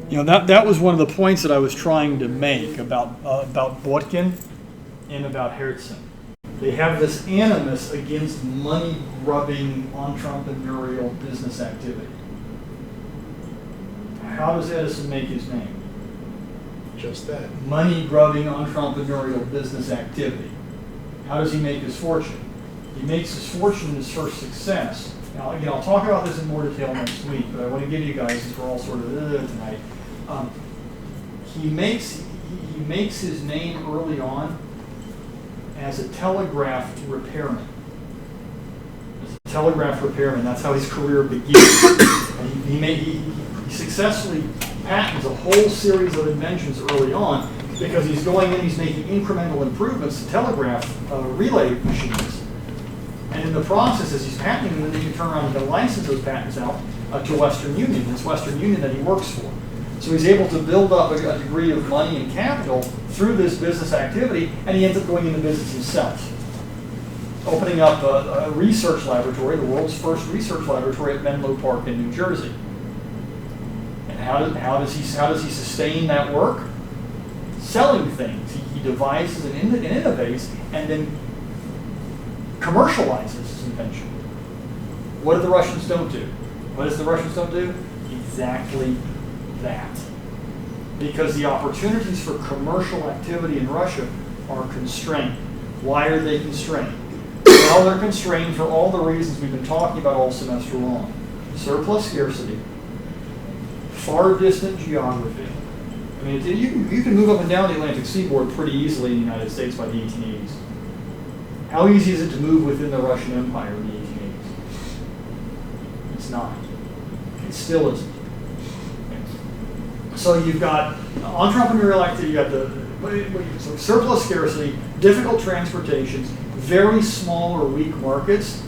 You know, that was one of the points that I was trying to make about Botkin and about Herzen. They have this animus against money-grubbing, entrepreneurial business activity. How does Edison make his name? Just that. Money-grubbing, entrepreneurial business activity. How does he make his fortune? He makes his fortune in his first success. Now, again, I'll talk about this in more detail next week, but I want to give you guys, since we're all sort of tonight, he makes his name early on as a telegraph repairman. That's how his career begins. And he successfully patents a whole series of inventions early on because he's going in, he's making incremental improvements to telegraph relay machines. And in the process, as he's patenting them, then he can turn around and license those patents out to Western Union, this Western Union that he works for. So he's able to build up a degree of money and capital through this business activity, and he ends up going into business himself, opening up a research laboratory, the world's first research laboratory at Menlo Park in New Jersey. And how does he sustain that work? Selling things. He devises and innovates, and then commercializes his invention. What do the Russians don't do? What does the Russians don't do? Exactly that. Because the opportunities for commercial activity in Russia are constrained. Why are they constrained? Well, they're constrained for all the reasons we've been talking about all semester long. Surplus scarcity, far distant geography. I mean, you can move up and down the Atlantic seaboard pretty easily in the United States by the 1880s. How easy is it to move within the Russian Empire in the 1880s? It's not. It still isn't. So you've got entrepreneurial activity, you got so surplus scarcity, difficult transportations, very small or weak markets.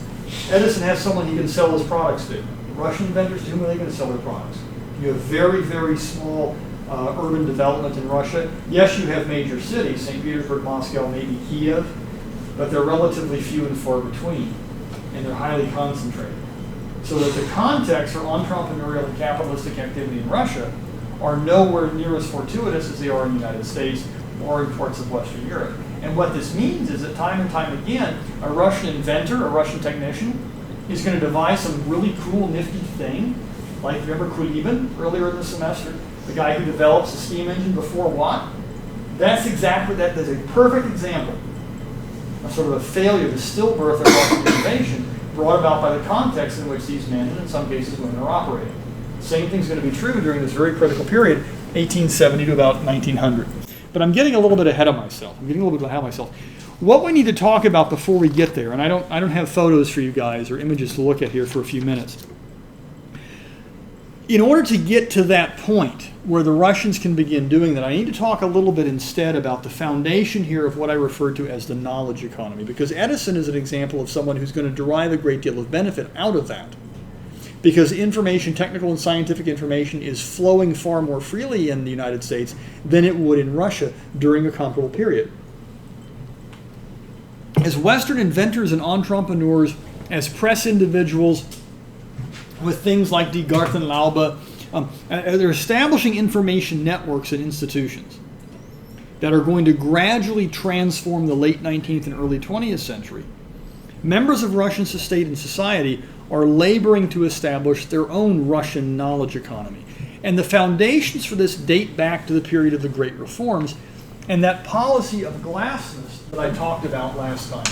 Edison has someone he can sell his products to. Russian inventors, to whom are they going to sell their products? You have very, very small urban development in Russia. Yes, you have major cities, St. Petersburg, Moscow, maybe Kiev, but they're relatively few and far between, and they're highly concentrated. So that the context for entrepreneurial and capitalistic activity in Russia are nowhere near as fortuitous as they are in the United States or in parts of Western Europe. And what this means is that time and time again, a Russian inventor, a Russian technician, is going to devise some really cool, nifty thing. Like, remember Kulibin earlier in the semester? The guy who develops the steam engine before Watt? That's exactly that. That's a perfect example of sort of a failure, the stillbirth of Russian innovation brought about by the context in which these men, and in some cases women, are operating. Same thing's going to be true during this very critical period, 1870 to about 1900. But I'm getting a little bit ahead of myself. What we need to talk about before we get there, and I don't have photos for you guys or images to look at here for a few minutes. In order to get to that point where the Russians can begin doing that, I need to talk a little bit instead about the foundation here of what I refer to as the knowledge economy, because Edison is an example of someone who's going to derive a great deal of benefit out of that. Because information, technical and scientific information, is flowing far more freely in the United States than it would in Russia during a comparable period. As Western inventors and entrepreneurs, as press individuals, with things like Die Gartenlaube, they're establishing information networks and institutions that are going to gradually transform the late 19th and early 20th century. Members of Russian state and society are laboring to establish their own Russian knowledge economy. And the foundations for this date back to the period of the Great Reforms and that policy of glassness that I talked about last time.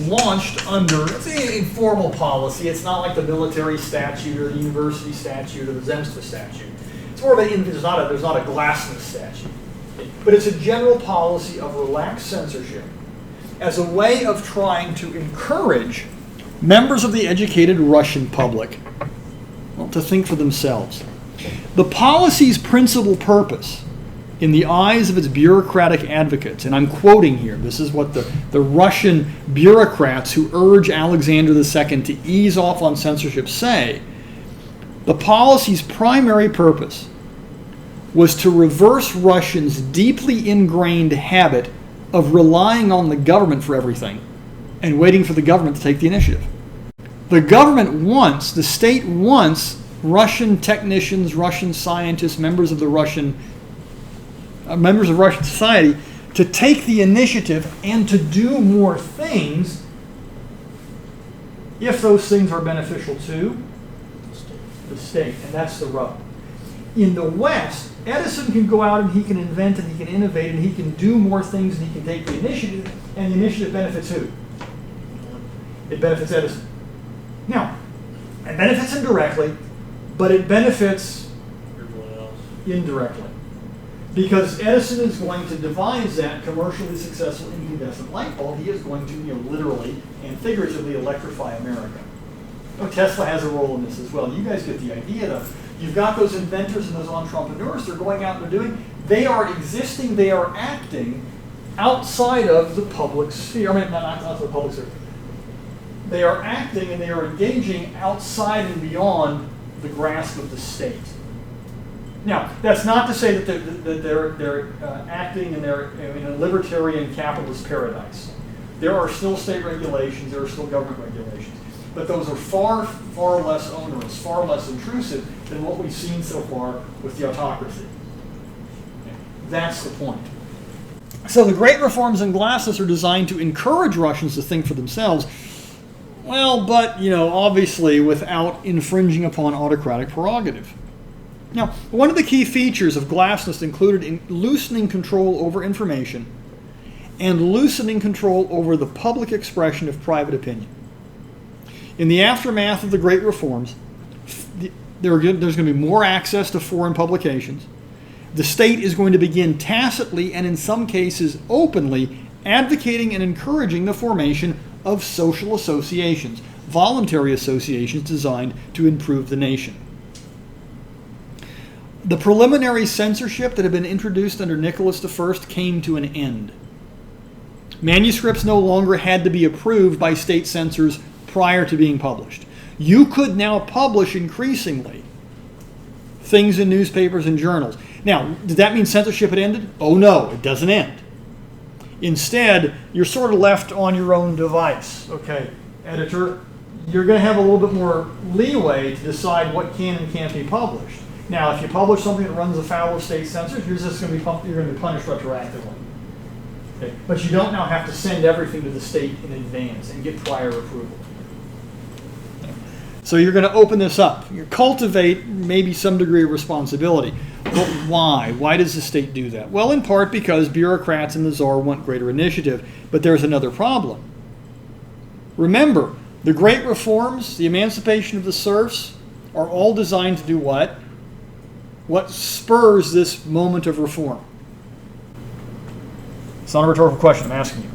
Launched under, it's a formal policy. It's not like the military statute or the university statute or the Zemstva statute. It's more of there's not a glassness statute. But it's a general policy of relaxed censorship as a way of trying to encourage members of the educated Russian public to think for themselves. The policy's principal purpose, in the eyes of its bureaucratic advocates, and I'm quoting here, this is what the Russian bureaucrats who urge Alexander II to ease off on censorship say, the policy's primary purpose was to reverse Russians' deeply ingrained habit of relying on the government for everything and waiting for the government to take the initiative. The government wants, the state wants Russian technicians, Russian scientists, members of Russian society to take the initiative and to do more things if those things are beneficial to the state. And that's the rub. In the West, Edison can go out and he can invent and he can innovate and he can do more things and he can take the initiative, and the initiative benefits who? It benefits Edison. Now, it benefits him directly, but it benefits everyone else indirectly. Because Edison is going to devise that commercially successful incandescent light bulb. He is going to, literally and figuratively electrify America. Oh, Tesla has a role in this as well. You guys get the idea, though. You've got those inventors and those entrepreneurs. They're going out and they're doing. They are existing. They are acting outside of the public sphere. I mean, not the public sphere. They are acting and they are engaging outside and beyond the grasp of the state. Now, that's not to say that they're acting in a libertarian capitalist paradise. There are still state regulations, there are still government regulations, but those are far, far less onerous, far less intrusive than what we've seen so far with the autocracy. That's the point. So the great reforms in glasnost are designed to encourage Russians to think for themselves. Well, but, obviously without infringing upon autocratic prerogative. Now, one of the key features of glasnost included in loosening control over information and loosening control over the public expression of private opinion. In the aftermath of the great reforms, there's going to be more access to foreign publications. The state is going to begin tacitly and in some cases openly advocating and encouraging the formation of social associations, voluntary associations designed to improve the nation. The preliminary censorship that had been introduced under Nicholas I came to an end. Manuscripts no longer had to be approved by state censors prior to being published. You could now publish increasingly things in newspapers and journals. Now, did that mean censorship had ended? Oh no, it doesn't end. Instead, you're sort of left on your own device. Okay, editor, you're going to have a little bit more leeway to decide what can and can't be published. Now, if you publish something that runs afoul of state censors, you're going to be punished retroactively. Okay. But you don't now have to send everything to the state in advance and get prior approval. So you're going to open this up. You cultivate maybe some degree of responsibility. But why? Why does the state do that? Well, in part because bureaucrats and the czar want greater initiative. But there's another problem. Remember, the great reforms, the emancipation of the serfs, are all designed to do what? What spurs this moment of reform? It's not a rhetorical question, I'm asking you.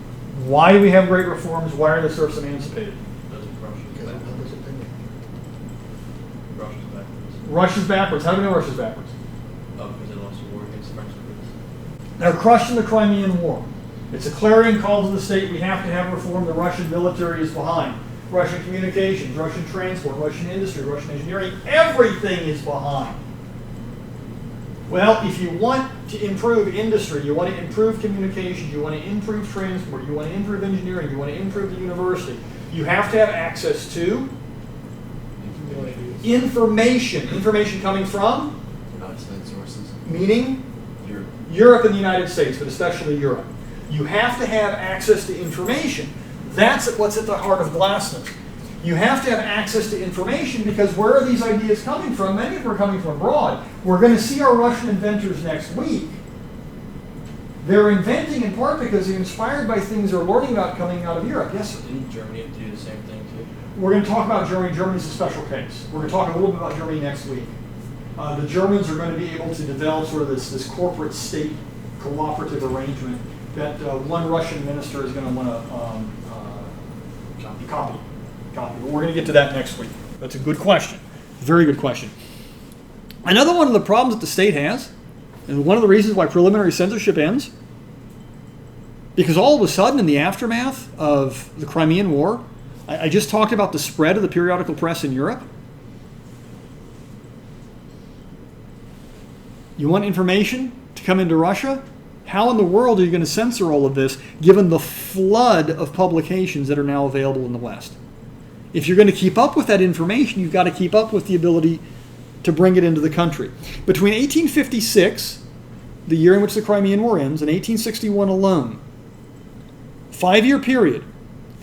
Why do we have great reforms? Why are the serfs emancipated? Because of public opinion. Russia's backwards. Russia's backwards. How do we know Russia's backwards? Oh, because they lost the war against the French troops. They're crushed in the Crimean War. It's a clarion call to the state. We have to have reform. The Russian military is behind. Russian communications, Russian transport, Russian industry, Russian engineering, everything is behind. Well, if you want to improve industry, you want to improve communications, you want to improve transport, you want to improve engineering, you want to improve the university, you have to have access to information. Information coming from? Outside sources. Meaning? Europe. Europe and the United States, but especially Europe. You have to have access to information. That's what's at the heart of glasnost. You have to have access to information because where are these ideas coming from? Many of them are coming from abroad. We're going to see our Russian inventors next week. They're inventing in part because they're inspired by things they're learning about coming out of Europe. Yes, sir? Didn't Germany do the same thing too? We're going to talk about Germany. Germany's a special case. We're going to talk a little bit about Germany next week. The Germans are going to be able to develop sort of this corporate state cooperative arrangement that one Russian minister is going to want to copy. But we're going to get to that next week. That's a good question. Very good question. Another one of the problems that the state has, and one of the reasons why preliminary censorship ends, because all of a sudden in the aftermath of the Crimean War, I just talked about the spread of the periodical press in Europe. You want information to come into Russia? How in the world are you going to censor all of this given the flood of publications that are now available in the West? If you're going to keep up with that information, you've got to keep up with the ability to bring it into the country. Between 1856, the year in which the Crimean War ends, and 1861 alone, 5-year period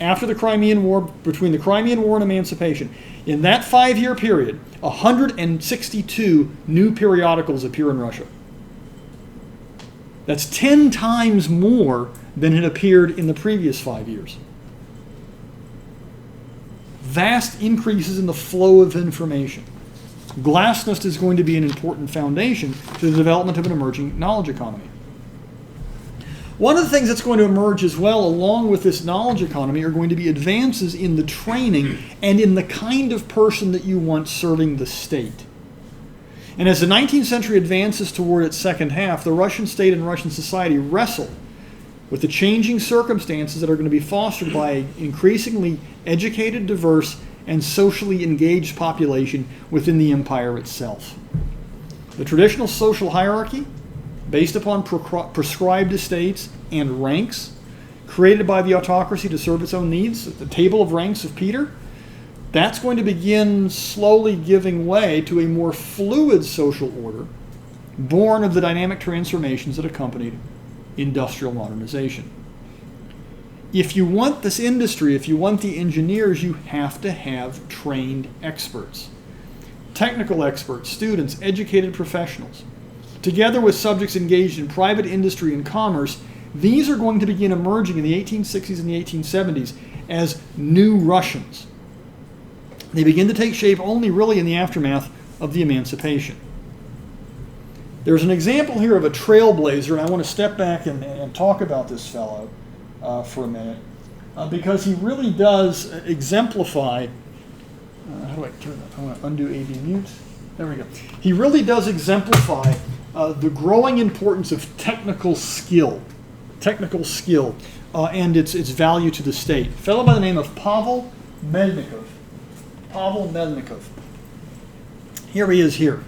after the Crimean War, between the Crimean War and emancipation, in that 5-year period, 162 new periodicals appear in Russia. That's 10 times more than had appeared in the previous 5 years. Vast increases in the flow of information. Glasnost is going to be an important foundation to the development of an emerging knowledge economy. One of the things that's going to emerge as well along with this knowledge economy are going to be advances in the training and in the kind of person that you want serving the state. And as the 19th century advances toward its second half, the Russian state and Russian society wrestle with the changing circumstances that are going to be fostered by an increasingly educated, diverse, and socially engaged population within the empire itself. The traditional social hierarchy, based upon prescribed estates and ranks, created by the autocracy to serve its own needs, the table of ranks of Peter, that's going to begin slowly giving way to a more fluid social order, born of the dynamic transformations that accompanied industrial modernization. If you want this industry, if you want the engineers, you have to have trained experts. Technical experts, students, educated professionals. Together with subjects engaged in private industry and commerce, these are going to begin emerging in the 1860s and the 1870s as new Russians. They begin to take shape only really in the aftermath of the emancipation. There's an example here of a trailblazer, and I want to step back and talk about this fellow for a minute, because he really does exemplify, how do I turn that? I want to undo AV mute. There we go. He really does exemplify the growing importance of technical skill and its value to the state. A fellow by the name of Pavel Melnikov. Here he is here.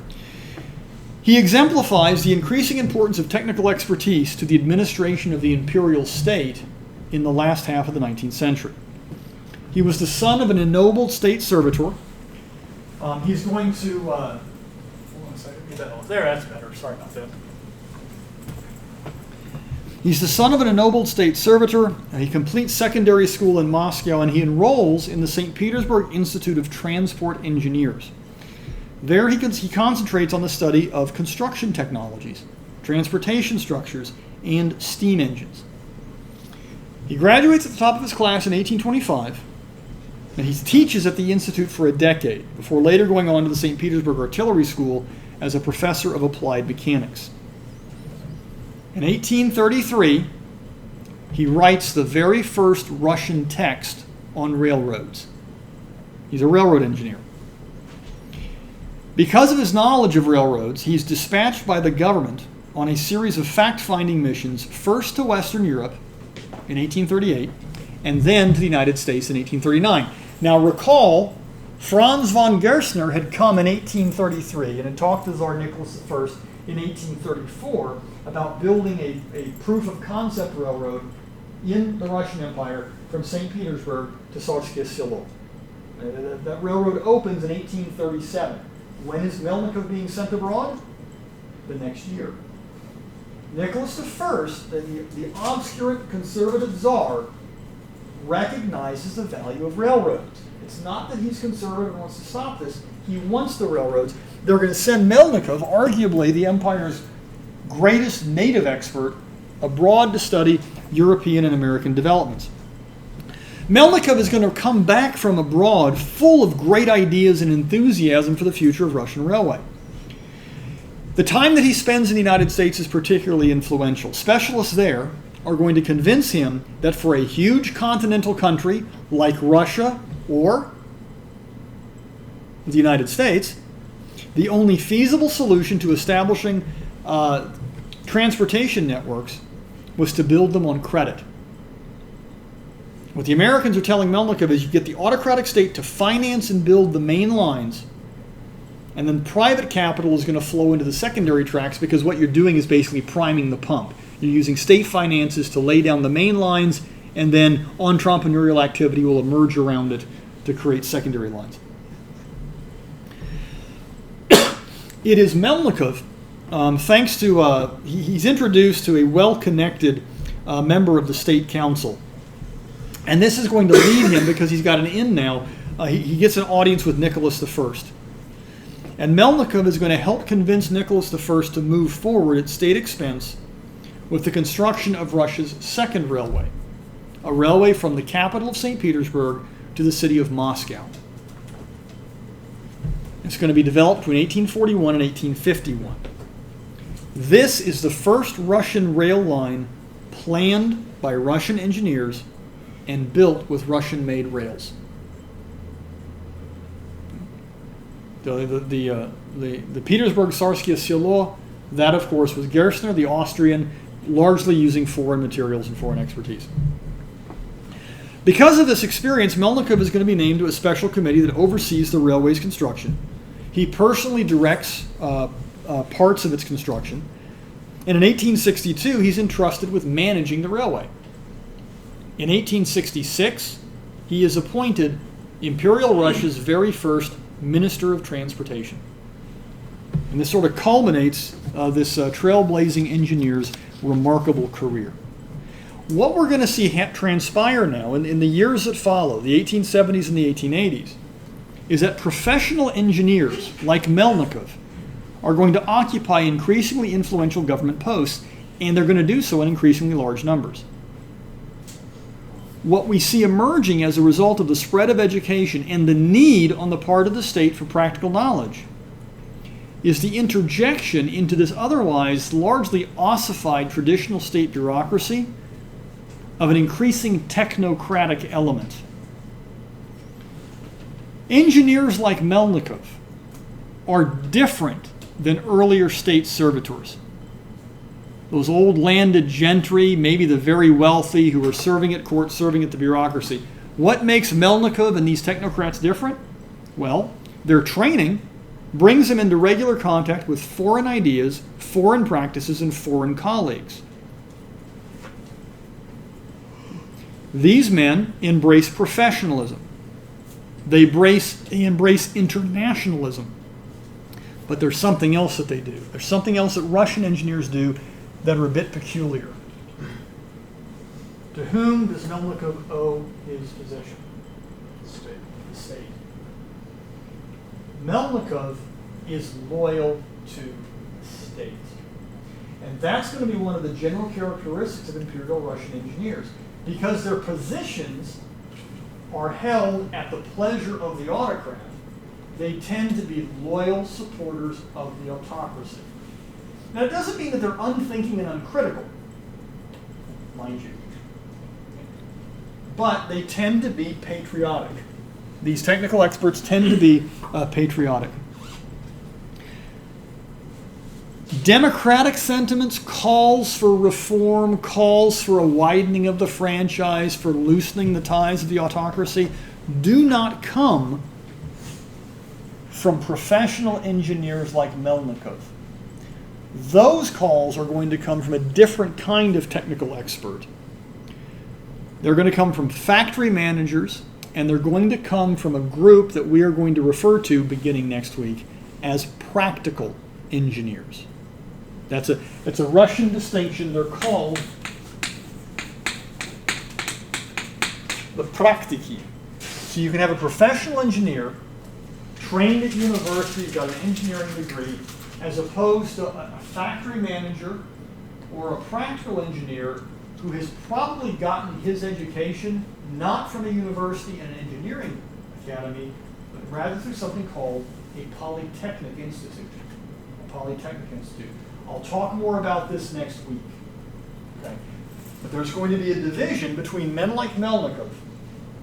He exemplifies the increasing importance of technical expertise to the administration of the imperial state in the last half of the 19th century. He was the son of an ennobled state servitor. He's going to... hold on a second. Get that off. There, that's better. Sorry about that. He's the son of an ennobled state servitor. He completes secondary school in Moscow, and he enrolls in the St. Petersburg Institute of Transport Engineers. There he concentrates on the study of construction technologies, transportation structures, and steam engines. He graduates at the top of his class in 1825, and he teaches at the Institute for a decade, before later going on to the St. Petersburg Artillery School as a professor of applied mechanics. In 1833, he writes the very first Russian text on railroads. He's a railroad engineer. Because of his knowledge of railroads, he's dispatched by the government on a series of fact-finding missions, first to Western Europe in 1838, and then to the United States in 1839. Now recall, Franz von Gerstner had come in 1833 and had talked to Tsar Nicholas I in 1834 about building a proof-of-concept railroad in the Russian Empire from St. Petersburg to Tsarskoye Selo. That railroad opens in 1837. When is Melnikov being sent abroad? The next year. Nicholas I, the obscurant conservative czar, recognizes the value of railroads. It's not that he's conservative and wants to stop this. He wants the railroads. They're going to send Melnikov, arguably the empire's greatest native expert, abroad to study European and American developments. Melnikov is going to come back from abroad full of great ideas and enthusiasm for the future of Russian railway. The time that he spends in the United States is particularly influential. Specialists there are going to convince him that for a huge continental country like Russia or the United States, the only feasible solution to establishing transportation networks was to build them on credit. What the Americans are telling Melnikov is you get the autocratic state to finance and build the main lines, and then private capital is going to flow into the secondary tracks, because what you're doing is basically priming the pump. You're using state finances to lay down the main lines, and then entrepreneurial activity will emerge around it to create secondary lines. It is Melnikov, thanks to, he's introduced to a well-connected member of the state council. And this is going to lead him, because he's got an in now, he gets an audience with Nicholas I. And Melnikov is going to help convince Nicholas I to move forward at state expense with the construction of Russia's second railway, a railway from the capital of St. Petersburg to the city of Moscow. It's going to be developed between 1841 and 1851. This is the first Russian rail line planned by Russian engineers and built with Russian-made rails. The Petersburg-Sarsky Selo, that of course was Gerstner, the Austrian, largely using foreign materials and foreign expertise. Because of this experience, Melnikov is going to be named to a special committee that oversees the railway's construction. He personally directs parts of its construction. And in 1862, he's entrusted with managing the railway. In 1866, he is appointed Imperial Russia's very first Minister of Transportation. And this sort of culminates this trailblazing engineer's remarkable career. What we're going to see transpire now in the years that follow, the 1870s and the 1880s, is that professional engineers like Melnikov are going to occupy increasingly influential government posts, and they're going to do so in increasingly large numbers. What we see emerging as a result of the spread of education and the need on the part of the state for practical knowledge is the interjection into this otherwise largely ossified traditional state bureaucracy of an increasing technocratic element. Engineers like Melnikov are different than earlier state servitors. Those old landed gentry, maybe the very wealthy who are serving at court, serving at the bureaucracy. What makes Melnikov and these technocrats different? Well, their training brings them into regular contact with foreign ideas, foreign practices, and foreign colleagues. These men embrace professionalism. They embrace internationalism. But there's something else that they do. There's something else that Russian engineers do that are a bit peculiar. To whom does Melnikov owe his position? The state. Melnikov is loyal to the state. And that's going to be one of the general characteristics of Imperial Russian engineers, because their positions are held at the pleasure of the autocrat. They tend to be loyal supporters of the autocracy. Now, it doesn't mean that they're unthinking and uncritical, mind you. But they tend to be patriotic. These technical experts tend to be patriotic. Democratic sentiments, calls for reform, calls for a widening of the franchise, for loosening the ties of the autocracy, do not come from professional engineers like Melnikov. Those calls are going to come from a different kind of technical expert. They're going to come from factory managers, and they're going to come from a group that we are going to refer to beginning next week as practical engineers. It's a Russian distinction. They're called the praktiki. So you can have a professional engineer trained at university, got an engineering degree, as opposed to a factory manager or a practical engineer who has probably gotten his education not from a university and an engineering academy, but rather through something called a polytechnic institute. I'll talk more about this next week. Okay? But there's going to be a division between men like Melnikov,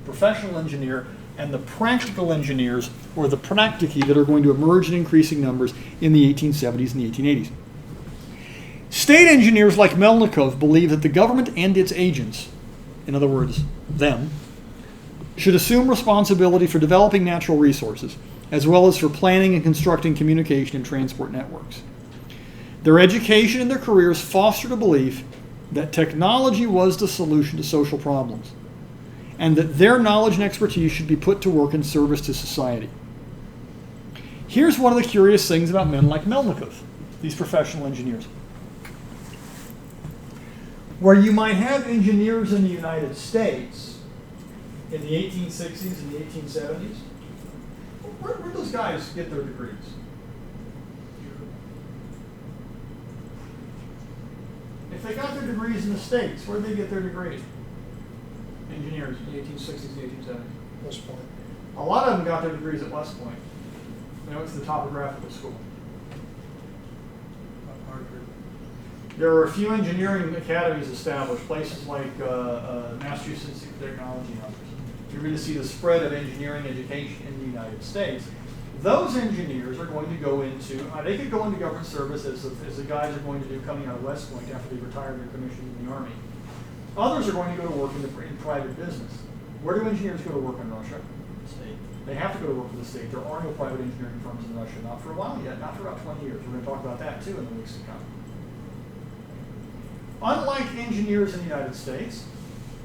professional engineer, and the practical engineers, or the praktiki, that are going to emerge in increasing numbers in the 1870s and the 1880s. State engineers like Melnikov believe that the government and its agents, in other words, them, should assume responsibility for developing natural resources, as well as for planning and constructing communication and transport networks. Their education and their careers fostered a belief that technology was the solution to social problems, and that their knowledge and expertise should be put to work in service to society. Here's one of the curious things about men like Melnikov, these professional engineers. Where you might have engineers in the United States in the 1860s and the 1870s, where did those guys get their degrees? If they got their degrees in the States, where did they get their degrees? Engineers in the 1860s and 1870s. West Point. A lot of them got their degrees at West Point. They went to the topographical school. Harvard. There are a few engineering academies established, places like Massachusetts Institute of Technology and others. You're going to see the spread of engineering education in the United States. Those engineers are going to go into, they could go into government service as the guys are going to do coming out of West Point after they retire their commission in the Army. Others are going to go to work in private business. Where do engineers go to work in Russia? State. They have to go to work for the state. There are no private engineering firms in Russia, not for a while yet, not for about 20 years. We're going to talk about that too in the weeks to come. Unlike engineers in the United States,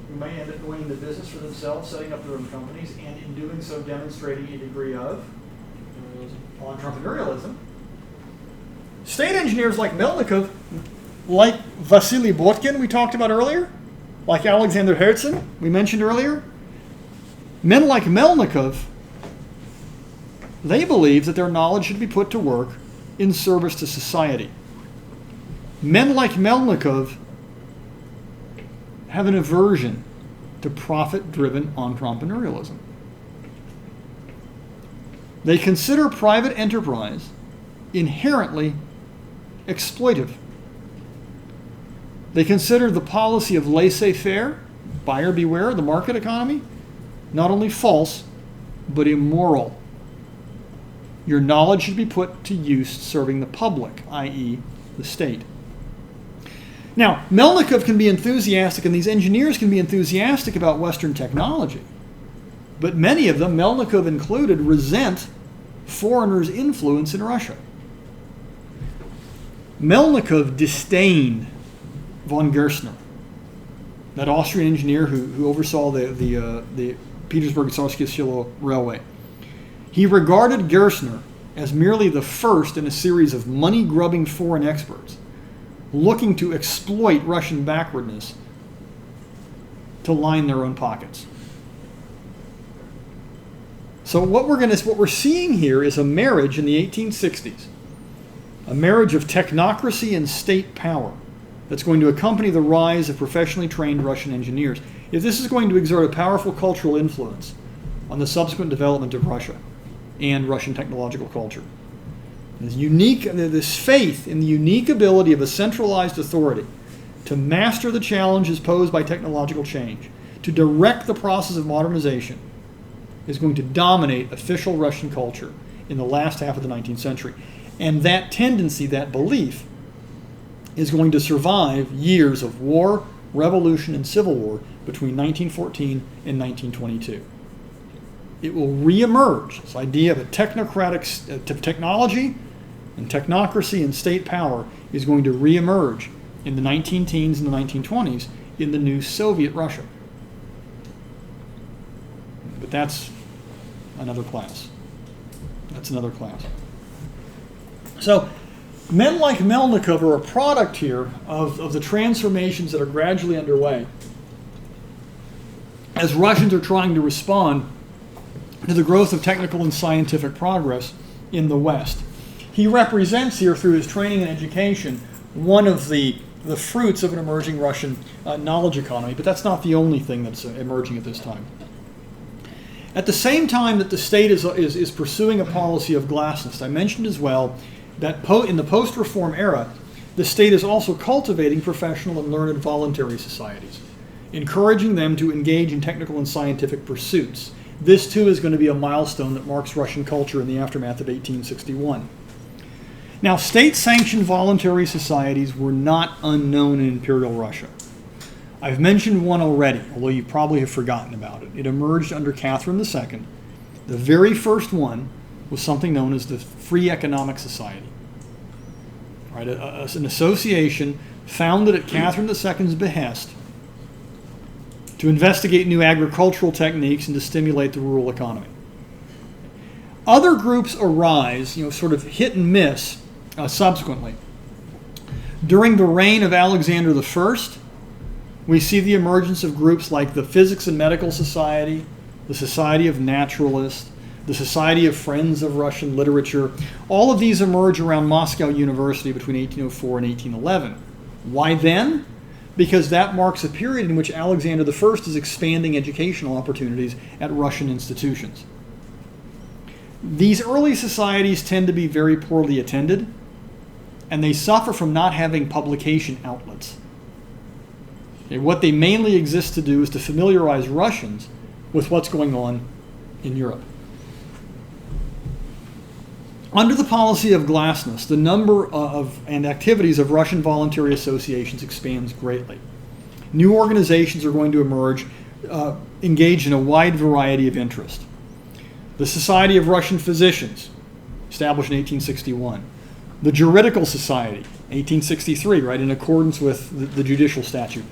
who may end up going into business for themselves, setting up their own companies, and in doing so demonstrating a degree of entrepreneurialism, state engineers like Melnikov, like Vasily Botkin we talked about earlier, like Alexander Herzen we mentioned earlier, men like Melnikov, they believe that their knowledge should be put to work in service to society. Men like Melnikov have an aversion to profit-driven entrepreneurialism. They consider private enterprise inherently exploitive. They consider the policy of laissez-faire, buyer beware, the market economy, not only false, but immoral. Your knowledge should be put to use serving the public, i.e., the state. Now, Melnikov can be enthusiastic, and these engineers can be enthusiastic about Western technology. But many of them, Melnikov included, resent foreigners' influence in Russia. Melnikov disdained von Gerstner, that Austrian engineer who oversaw the Petersburg-Tsarskoye Selo Railway. He regarded Gerstner as merely the first in a series of money-grubbing foreign experts looking to exploit Russian backwardness to line their own pockets. So what we're seeing here is a marriage in the 1860s, a marriage of technocracy and state power that's going to accompany the rise of professionally trained Russian engineers. If this is going to exert a powerful cultural influence on the subsequent development of Russia and Russian technological culture. This faith in the unique ability of a centralized authority to master the challenges posed by technological change, to direct the process of modernization, is going to dominate official Russian culture in the last half of the 19th century. And that tendency, that belief, is going to survive years of war, revolution, and civil war between 1914 and 1922. It will reemerge, this idea of a technocratic technology and technocracy and state power is going to reemerge in the 19-teens and the 1920s in the new Soviet Russia. But that's another class. That's another class. So men like Melnikov are a product here of the transformations that are gradually underway as Russians are trying to respond to the growth of technical and scientific progress in the West. He represents here, through his training and education, one of the fruits of an emerging Russian knowledge economy, but that's not the only thing that's emerging at this time. At the same time that the state is pursuing a policy of glasnost, I mentioned as well that in the post-reform era, the state is also cultivating professional and learned voluntary societies, encouraging them to engage in technical and scientific pursuits. This too is going to be a milestone that marks Russian culture in the aftermath of 1861. Now, state-sanctioned voluntary societies were not unknown in Imperial Russia. I've mentioned one already, although you probably have forgotten about it. It emerged under Catherine II. The very first one was something known as the Free Economic Society. Right, an association founded at Catherine II's behest to investigate new agricultural techniques and to stimulate the rural economy. Other groups arise, sort of hit and miss subsequently. During the reign of Alexander I, we see the emergence of groups like the Physics and Medical Society, the Society of Naturalists, the Society of Friends of Russian Literature. All of these emerge around Moscow University between 1804 and 1811. Why then? Because that marks a period in which Alexander I is expanding educational opportunities at Russian institutions. These early societies tend to be very poorly attended, and they suffer from not having publication outlets. Okay, what they mainly exist to do is to familiarize Russians with what's going on in Europe. Under the policy of glasnost, the number of and activities of Russian voluntary associations expands greatly. New organizations are going to emerge, engaged in a wide variety of interest. The Society of Russian Physicians, established in 1861. The Juridical Society, 1863, right, in accordance with the judicial statute.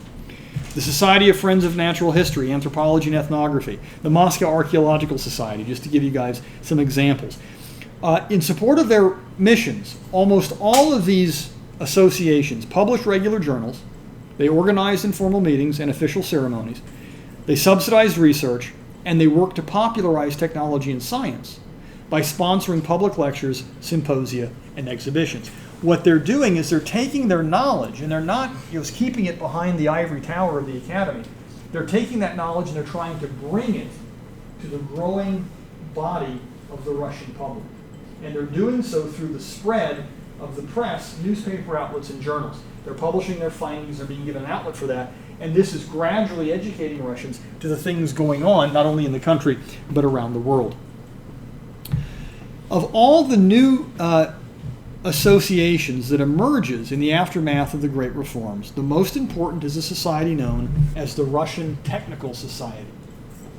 The Society of Friends of Natural History, Anthropology, and Ethnography. The Moscow Archaeological Society, just to give you guys some examples. In support of their missions, almost all of these associations publish regular journals, they organize informal meetings and official ceremonies, they subsidize research, and they work to popularize technology and science by sponsoring public lectures, symposia, and exhibitions. What they're doing is they're taking their knowledge, and they're not just keeping it behind the ivory tower of the academy. They're taking that knowledge and they're trying to bring it to the growing body of the Russian public. And they're doing so through the spread of the press, newspaper outlets, and journals. They're publishing their findings, they're being given an outlet for that, and this is gradually educating Russians to the things going on, not only in the country, but around the world. Of all the new associations that emerges in the aftermath of the Great Reforms, the most important is a society known as the Russian Technical Society.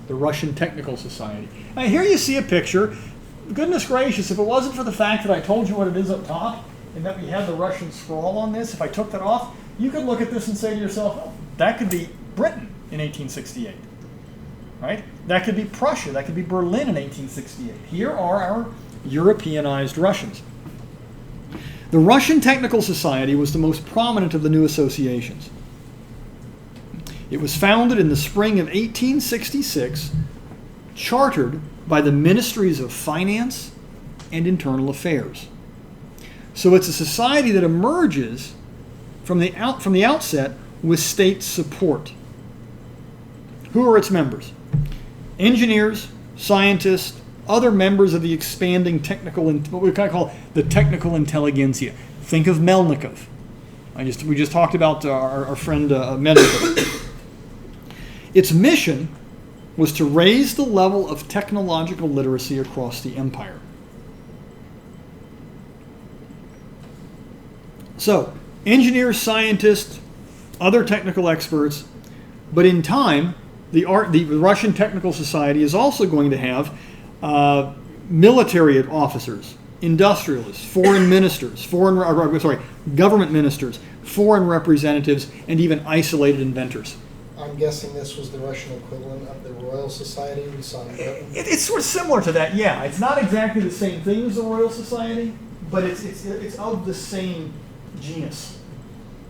The Russian Technical Society. Now here you see a picture. Goodness gracious, if it wasn't for the fact that I told you what it is up top, and that we had the Russian scroll on this, if I took that off, you could look at this and say to yourself, oh, that could be Britain in 1868. Right? That could be Prussia, that could be Berlin in 1868. Here are our Europeanized Russians. The Russian Technical Society was the most prominent of the new associations. It was founded in the spring of 1866, chartered by the Ministries of Finance and Internal Affairs. So it's a society that emerges from the outset with state support. Who are its members? Engineers, scientists, other members of the expanding technical, what we kind of call the technical intelligentsia. Think of Melnikov. We just talked about our friend Melnikov. Its mission was to raise the level of technological literacy across the empire. So, engineers, scientists, other technical experts, but in time, the Russian Technical Society is also going to have military officers, industrialists, foreign ministers, government ministers, foreign representatives, and even isolated inventors. I'm guessing this was the Russian equivalent of the Royal Society we saw in Britain. It's sort of similar to that, yeah. It's not exactly the same thing as the Royal Society, but it's of the same genus.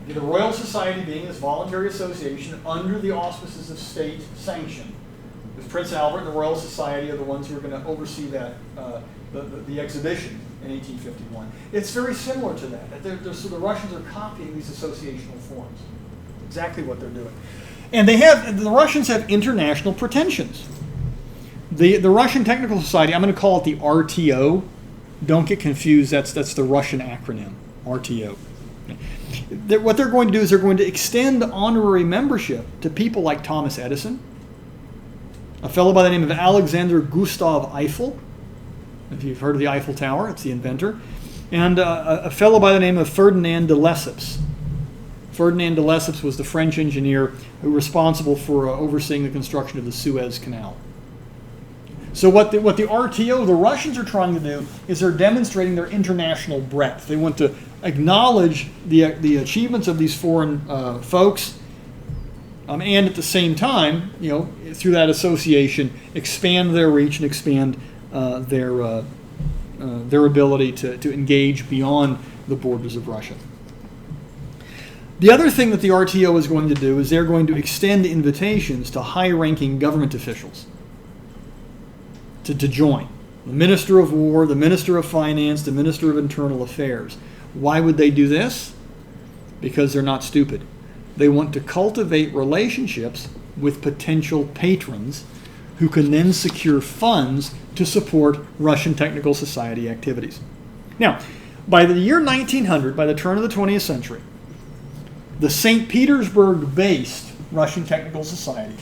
The Royal Society being this voluntary association under the auspices of state sanction. Because Prince Albert and the Royal Society are the ones who are going to oversee that the exhibition in 1851. It's very similar to that. So the Russians are copying these associational forms. Exactly what they're doing. And the Russians have international pretensions. The Russian Technical Society, I'm going to call it the RTO. Don't get confused, that's the Russian acronym, RTO. What they're going to do is they're going to extend honorary membership to people like Thomas Edison, a fellow by the name of Alexander Gustav Eiffel. If you've heard of the Eiffel Tower, it's the inventor. And a fellow by the name of Ferdinand de Lesseps. Ferdinand de Lesseps was the French engineer who was responsible for overseeing the construction of the Suez Canal. So what the RTO, the Russians are trying to do is they're demonstrating their international breadth. They want to acknowledge the achievements of these foreign folks, and at the same time, through that association, expand their reach and expand their ability to engage beyond the borders of Russia. The other thing that the RTO is going to do is they're going to extend invitations to high-ranking government officials to join. The Minister of War, the Minister of Finance, the Minister of Internal Affairs. Why would they do this? Because they're not stupid. They want to cultivate relationships with potential patrons who can then secure funds to support Russian technical society activities. Now, by the year 1900, by the turn of the 20th century, the St. Petersburg-based Russian Technical Society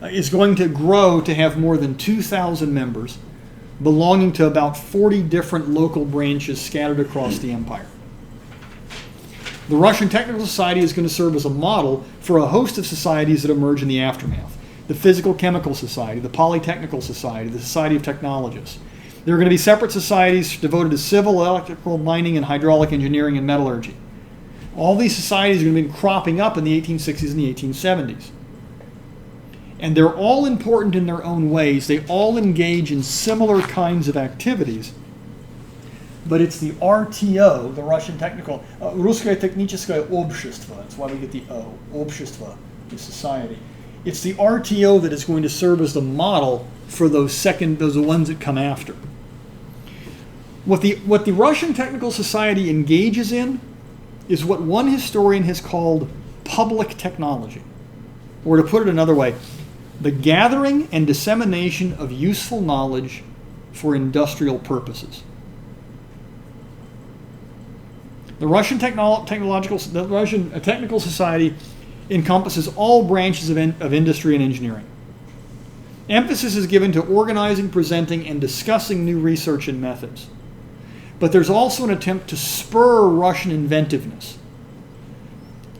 is going to grow to have more than 2,000 members, belonging to about 40 different local branches scattered across the empire. The Russian Technical Society is going to serve as a model for a host of societies that emerge in the aftermath. The Physical Chemical Society, the Polytechnical Society, the Society of Technologists. There are going to be separate societies devoted to civil, electrical, mining, and hydraulic engineering and metallurgy. All these societies are going to be cropping up in the 1860s and the 1870s. And they're all important in their own ways. They all engage in similar kinds of activities. But it's the RTO, the Russian Technical, Russkoye Technicheskoye Общество, that's why we get the O, Общество, the society. It's the RTO that is going to serve as the model for those ones that come after. What the Russian Technical Society engages in is what one historian has called public technology. Or to put it another way, the gathering and dissemination of useful knowledge for industrial purposes. The Russian Technical Society encompasses all branches of industry and engineering. Emphasis is given to organizing, presenting, and discussing new research and methods. But there's also an attempt to spur Russian inventiveness.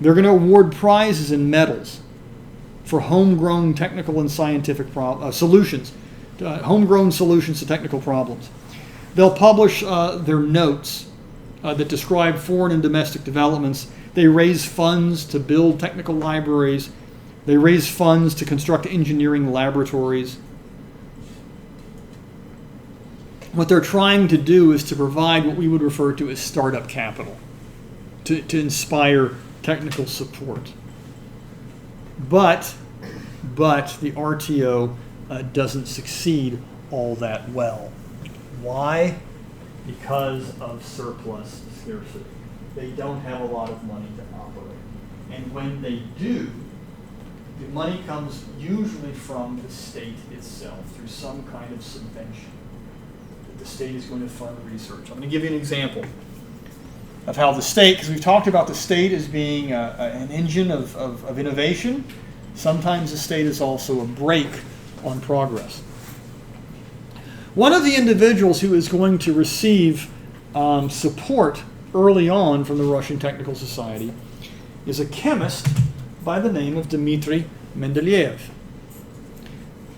They're going to award prizes and medals for homegrown technical and scientific solutions, homegrown solutions to technical problems. They'll publish their notes that describe foreign and domestic developments. They raise funds to build technical libraries. They raise funds to construct engineering laboratories. What they're trying to do is to provide what we would refer to as startup capital, to inspire technical support. But the RTO doesn't succeed all that well. Why? Because of surplus scarcity. They don't have a lot of money to operate. And when they do, the money comes usually from the state itself through some kind of subvention. The state is going to fund research. I'm going to give you an example of how the state, because we've talked about the state as being an engine of innovation. Sometimes the state is also a brake on progress. One of the individuals who is going to receive support early on from the Russian Technical Society is a chemist by the name of Dmitri Mendeleev.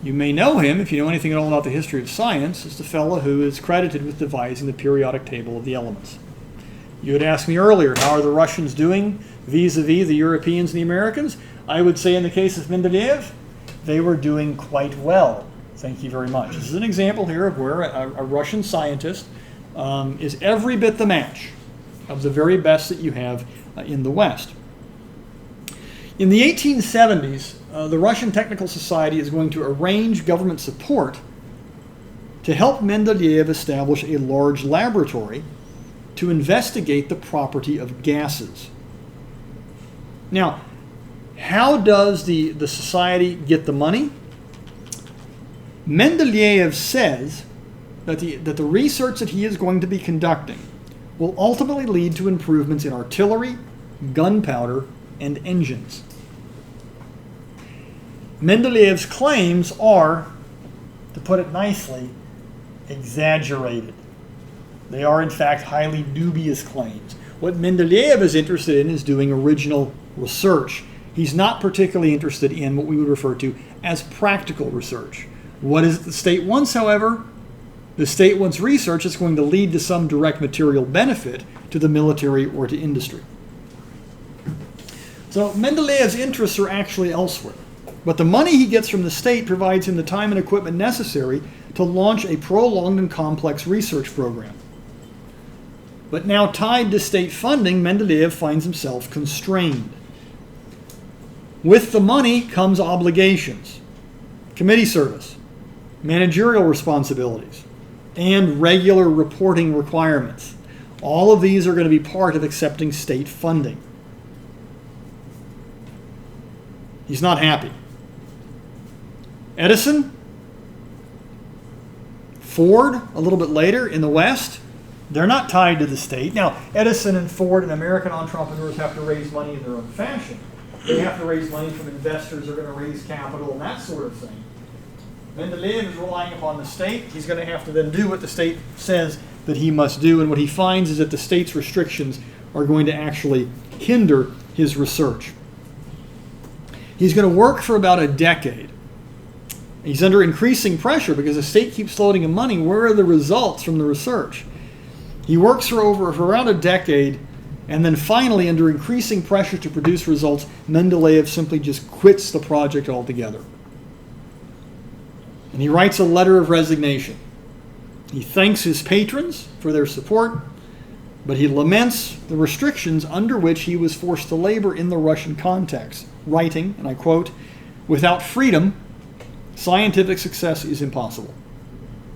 You may know him, if you know anything at all about the history of science, as the fellow who is credited with devising the periodic table of the elements. You had asked me earlier, how are the Russians doing vis-a-vis the Europeans and the Americans? I would say in the case of Mendeleev, they were doing quite well. Thank you very much. This is an example here of where a Russian scientist is every bit the match of the very best that you have in the West. In the 1870s, the Russian Technical Society is going to arrange government support to help Mendeleev establish a large laboratory to investigate the property of gases. Now, how does the society get the money? Mendeleev says that the research that he is going to be conducting will ultimately lead to improvements in artillery, gunpowder, and engines. Mendeleev's claims are, to put it nicely, exaggerated. They are, in fact, highly dubious claims. What Mendeleev is interested in is doing original research. He's not particularly interested in what we would refer to as practical research. What is it the state wants, however? The state wants research that's going to lead to some direct material benefit to the military or to industry. So Mendeleev's interests are actually elsewhere. But the money he gets from the state provides him the time and equipment necessary to launch a prolonged and complex research program. But now tied to state funding, Mendeleev finds himself constrained. With the money comes obligations, committee service, managerial responsibilities, and regular reporting requirements. All of these are going to be part of accepting state funding. He's not happy. Edison, Ford, a little bit later in the West, they're not tied to the state. Now, Edison and Ford and American entrepreneurs have to raise money in their own fashion. They have to raise money from investors, they're going to raise capital and that sort of thing. Mendeleev is relying upon the state. He's going to have to then do what the state says that he must do, and what he finds is that the state's restrictions are going to actually hinder his research. He's going to work for about a decade. He's under increasing pressure because the state keeps loaning him money. Where are the results from the research? He works for around a decade, and then finally, under increasing pressure to produce results, Mendeleev simply just quits the project altogether. And he writes a letter of resignation. He thanks his patrons for their support, but he laments the restrictions under which he was forced to labor in the Russian context, writing, and I quote, "Without freedom, scientific success is impossible,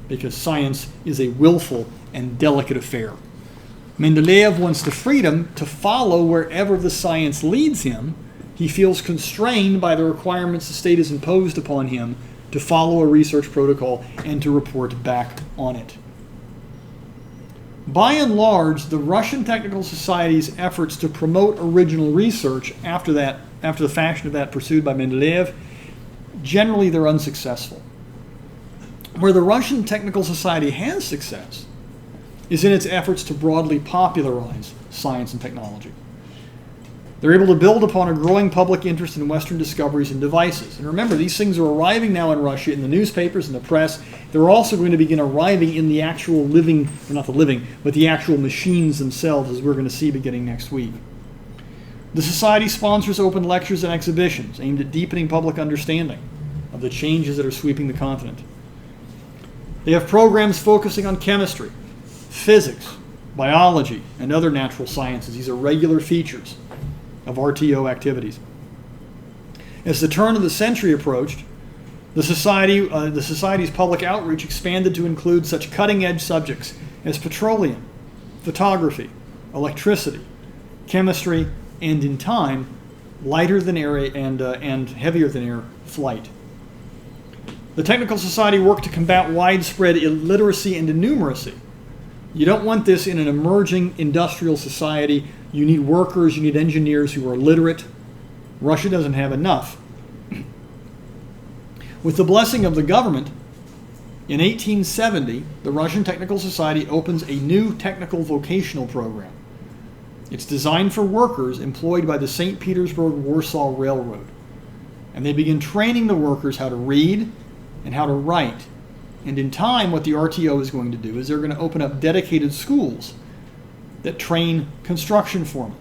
because science is a willful and delicate affair." Mendeleev wants the freedom to follow wherever the science leads him. He feels constrained by the requirements the state has imposed upon him to follow a research protocol and to report back on it. By and large, the Russian Technical Society's efforts to promote original research after the fashion of that pursued by Mendeleev, generally they're unsuccessful. Where the Russian Technical Society has success is in its efforts to broadly popularize science and technology. They're able to build upon a growing public interest in Western discoveries and devices. And remember, these things are arriving now in Russia in the newspapers and the press. They're also going to begin arriving in the actual living, or not the living, but the actual machines themselves, as we're going to see beginning next week. The Society sponsors open lectures and exhibitions aimed at deepening public understanding of the changes that are sweeping the continent. They have programs focusing on chemistry, physics, biology, and other natural sciences. These are regular features of RTO activities. As the turn of the century approached, the Society's public outreach expanded to include such cutting-edge subjects as petroleum, photography, electricity, chemistry, and in time, lighter than air and heavier than air flight. The Technical Society worked to combat widespread illiteracy and innumeracy. You don't want this in an emerging industrial society. You need workers, you need engineers who are literate. Russia doesn't have enough. With the blessing of the government, in 1870, the Russian Technical Society opens a new technical vocational program. It's designed for workers employed by the St. Petersburg-Warsaw Railroad. And they begin training the workers how to read and how to write. And in time, what the RTO is going to do is they're going to open up dedicated schools that train construction foremen,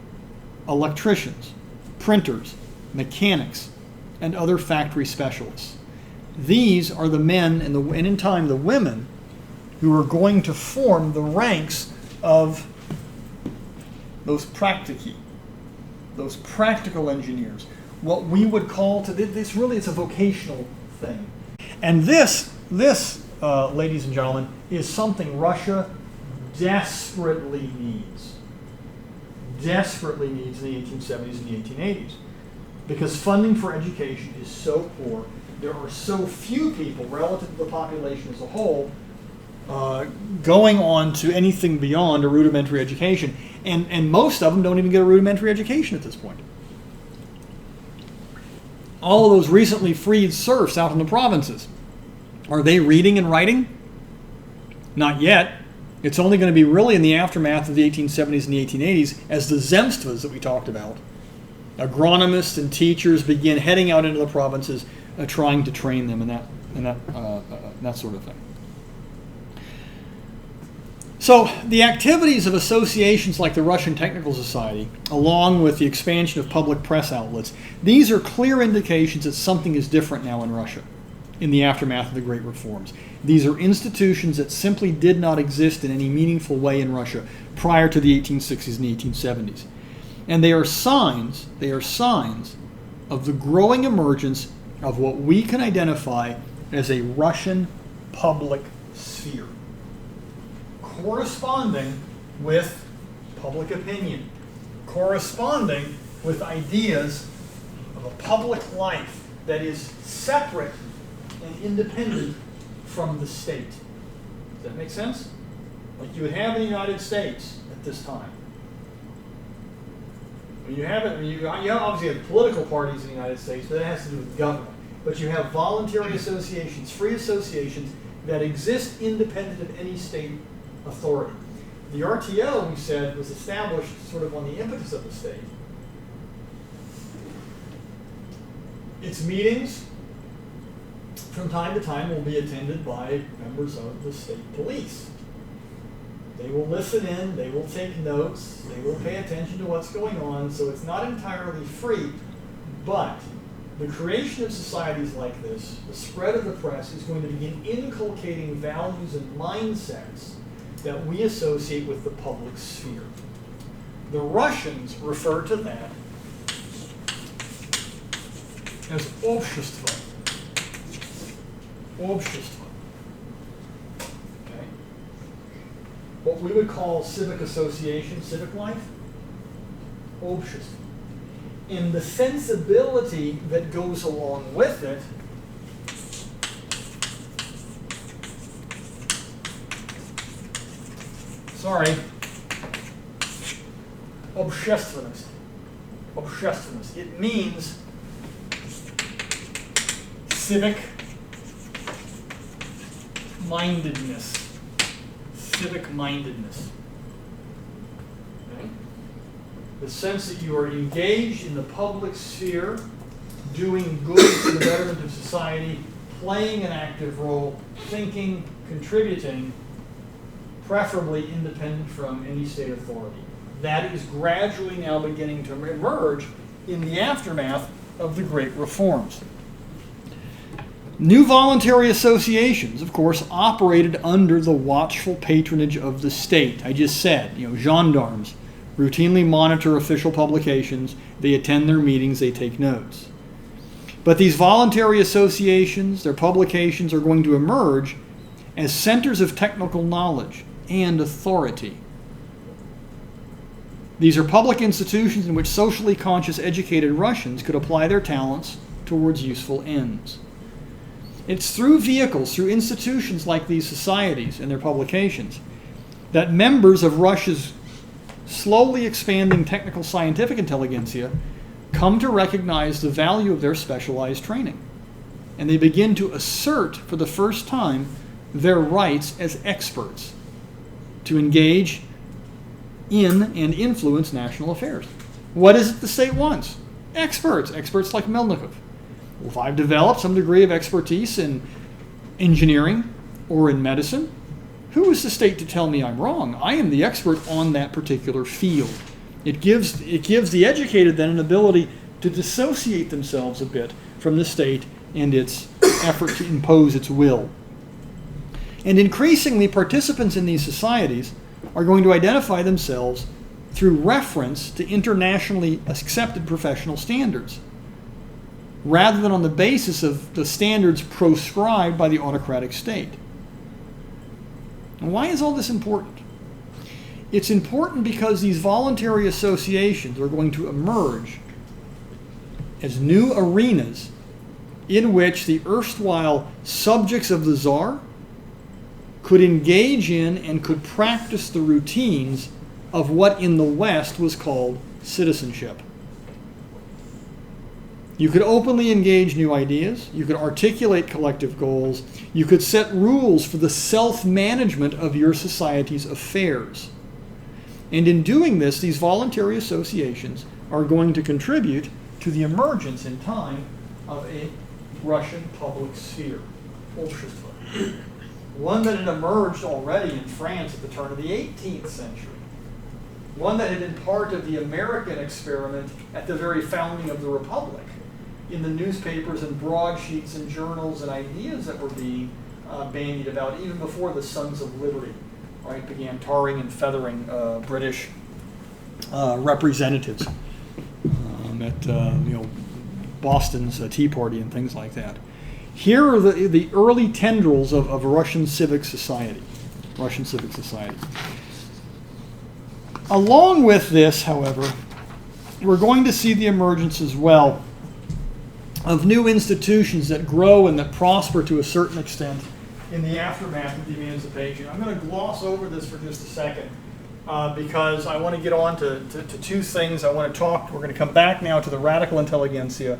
electricians, printers, mechanics, and other factory specialists. These are the men and in time the women who are going to form the ranks of those practici, those practical engineers. What we would call this really is a vocational thing. And this, ladies and gentlemen, is something Russia desperately needs in the 1870s and the 1880s. Because funding for education is so poor, there are so few people relative to the population as a whole going on to anything beyond a rudimentary education. And most of them don't even get a rudimentary education at this point. All of those recently freed serfs out in the provinces, are they reading and writing? Not yet. It's only going to be really in the aftermath of the 1870s and the 1880s as the zemstvas that we talked about, agronomists and teachers begin heading out into the provinces trying to train them and that sort of thing. So the activities of associations like the Russian Technical Society, along with the expansion of public press outlets, these are clear indications that something is different now in Russia. in the aftermath of the Great Reforms. These are institutions that simply did not exist in any meaningful way in Russia prior to the 1860s and 1870s. And they are signs of the growing emergence of what we can identify as a Russian public sphere, corresponding with public opinion, corresponding with ideas of a public life that is separate and independent from the state. Does that make sense? Like you would have in the United States at this time. You have it. You obviously have political parties in the United States, but that has to do with government. But you have voluntary associations, free associations that exist independent of any state authority. The RTO, we said, was established sort of on the impetus of the state. Its meetings, from time to time, will be attended by members of the state police. They will listen in, they will take notes, they will pay attention to what's going on, so it's not entirely free, but the creation of societies like this, the spread of the press, is going to begin inculcating values and mindsets that we associate with the public sphere. The Russians refer to that as общество. Общество. Okay? What we would call civic association, civic life, общество. And the sensibility that goes along with it общественность. Общественность. It means civic mindedness. Civic mindedness. Okay? The sense that you are engaged in the public sphere, doing good for the betterment of society, playing an active role, thinking, contributing, preferably independent from any state authority. That is gradually now beginning to emerge in the aftermath of the Great Reforms. New voluntary associations, of course, operated under the watchful patronage of the state. I just said, gendarmes routinely monitor official publications, they attend their meetings, they take notes. But these voluntary associations, their publications, are going to emerge as centers of technical knowledge and authority. These are public institutions in which socially conscious, educated Russians could apply their talents towards useful ends. It's through vehicles, through institutions like these societies and their publications, that members of Russia's slowly expanding technical scientific intelligentsia come to recognize the value of their specialized training. And they begin to assert, for the first time, their rights as experts to engage in and influence national affairs. What is it the state wants? Experts like Melnikov. Well, if I've developed some degree of expertise in engineering or in medicine, who is the state to tell me I'm wrong? I am the expert on that particular field. It gives the educated then an ability to dissociate themselves a bit from the state and its effort to impose its will. And increasingly, participants in these societies are going to identify themselves through reference to internationally accepted professional standards, rather than on the basis of the standards proscribed by the autocratic state. And why is all this important? It's important because these voluntary associations are going to emerge as new arenas in which the erstwhile subjects of the Tsar could engage in and could practice the routines of what in the West was called citizenship. You could openly engage new ideas, you could articulate collective goals, you could set rules for the self-management of your society's affairs. And in doing this, these voluntary associations are going to contribute to the emergence in time of a Russian public sphere, общество. One that had emerged already in France at the turn of the 18th century. One that had been part of the American experiment at the very founding of the Republic. in the newspapers and broadsheets and journals and ideas that were being bandied about even before the Sons of Liberty, right, began tarring and feathering British representatives at Boston's Tea Party and things like that. Here are the early tendrils of Russian civic society. Russian civic society. Along with this, however, we're going to see the emergence as well of new institutions that grow and that prosper to a certain extent in the aftermath of the emancipation. I'm going to gloss over this for just a second because I want to get on to two things. I want to talk, we're going to come back now to the radical intelligentsia,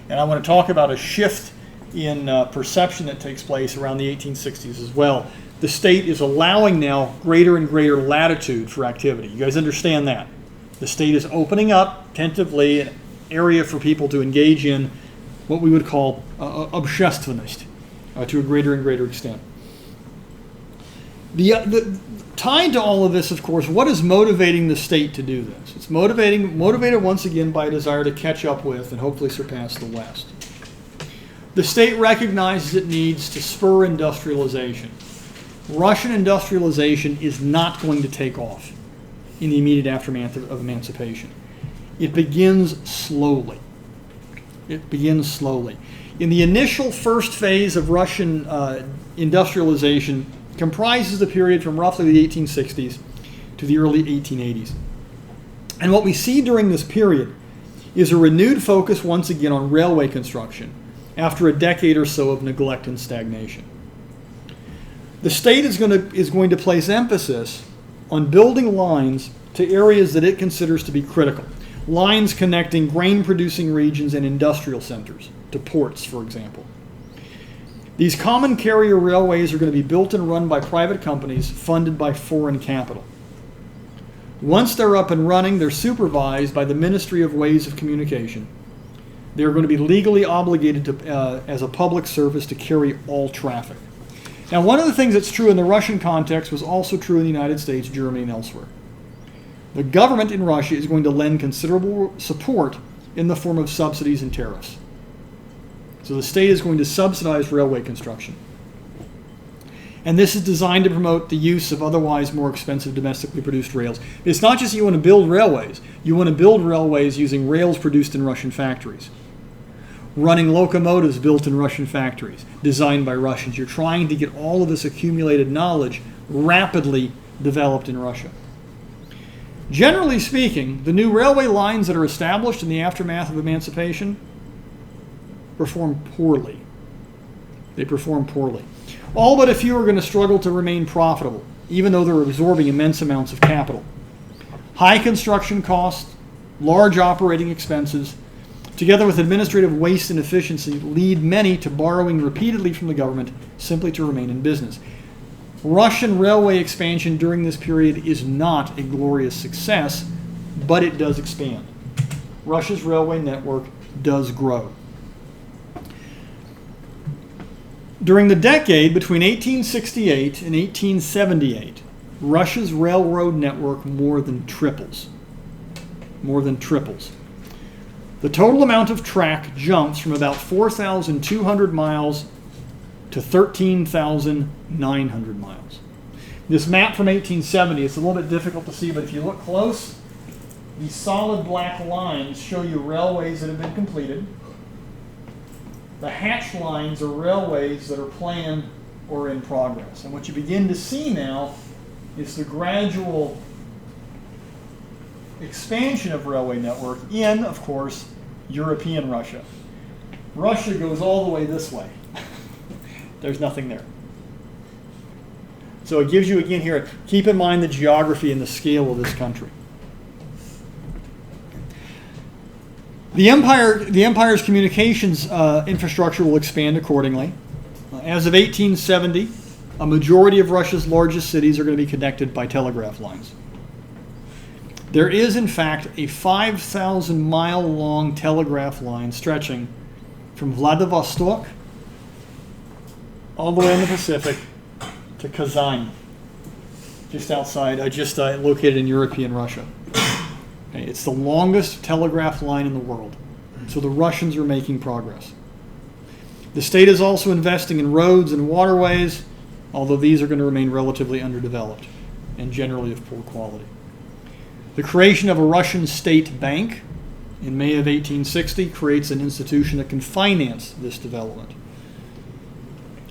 and I want to talk about a shift in perception that takes place around the 1860s as well. The state is allowing now greater and greater latitude for activity. You guys understand that? The state is opening up tentatively an area for people to engage in what we would call общественность to a greater and greater extent. Tied to all of this, of course, what is motivating the state to do this? It's motivated once again by a desire to catch up with and hopefully surpass the West. The state recognizes it needs to spur industrialization. Russian industrialization is not going to take off in the immediate aftermath of emancipation. It begins slowly. It begins slowly. In the initial first phase of Russian industrialization comprises the period from roughly the 1860s to the early 1880s. And what we see during this period is a renewed focus once again on railway construction after a decade or so of neglect and stagnation. The state is going to place emphasis on building lines to areas that it considers to be critical. Lines connecting grain-producing regions and industrial centers to ports, for example. These common carrier railways are going to be built and run by private companies funded by foreign capital. Once they're up and running, they're supervised by the Ministry of Ways of Communication. They're going to be legally obligated to, as a public service to carry all traffic. Now, one of the things that's true in the Russian context was also true in the United States, Germany, and elsewhere. The government in Russia is going to lend considerable support in the form of subsidies and tariffs. So the state is going to subsidize railway construction. And this is designed to promote the use of otherwise more expensive domestically produced rails. It's not just you want to build railways. You want to build railways using rails produced in Russian factories. Running locomotives built in Russian factories, designed by Russians. You're trying to get all of this accumulated knowledge rapidly developed in Russia. Generally speaking, the new railway lines that are established in the aftermath of emancipation perform poorly. They perform poorly. All but a few are going to struggle to remain profitable, even though they're absorbing immense amounts of capital. High construction costs, large operating expenses, together with administrative waste and efficiency, lead many to borrowing repeatedly from the government simply to remain in business. Russian railway expansion during this period is not a glorious success, but it does expand. Russia's railway network does grow. During the decade between 1868 and 1878, Russia's railroad network more than triples. More than triples. The total amount of track jumps from about 4,200 miles to 13,900 miles. This map from 1870, it's a little bit difficult to see, but if you look close, these solid black lines show you railways that have been completed. The hatched lines are railways that are planned or in progress. And what you begin to see now is the gradual expansion of railway network in, of course, European Russia. Russia goes all the way this way. There's nothing there. So it gives you, again here, keep in mind the geography and the scale of this country. The empire's communications infrastructure will expand accordingly. As of 1870, a majority of Russia's largest cities are going to be connected by telegraph lines. There is, in fact, a 5,000-mile-long telegraph line stretching from Vladivostok all the way in the Pacific to Kazan, just located in European Russia. Okay, it's the longest telegraph line in the world. So the Russians are making progress. The state is also investing in roads and waterways, although these are going to remain relatively underdeveloped and generally of poor quality. The creation of a Russian state bank in May of 1860 creates an institution that can finance this development.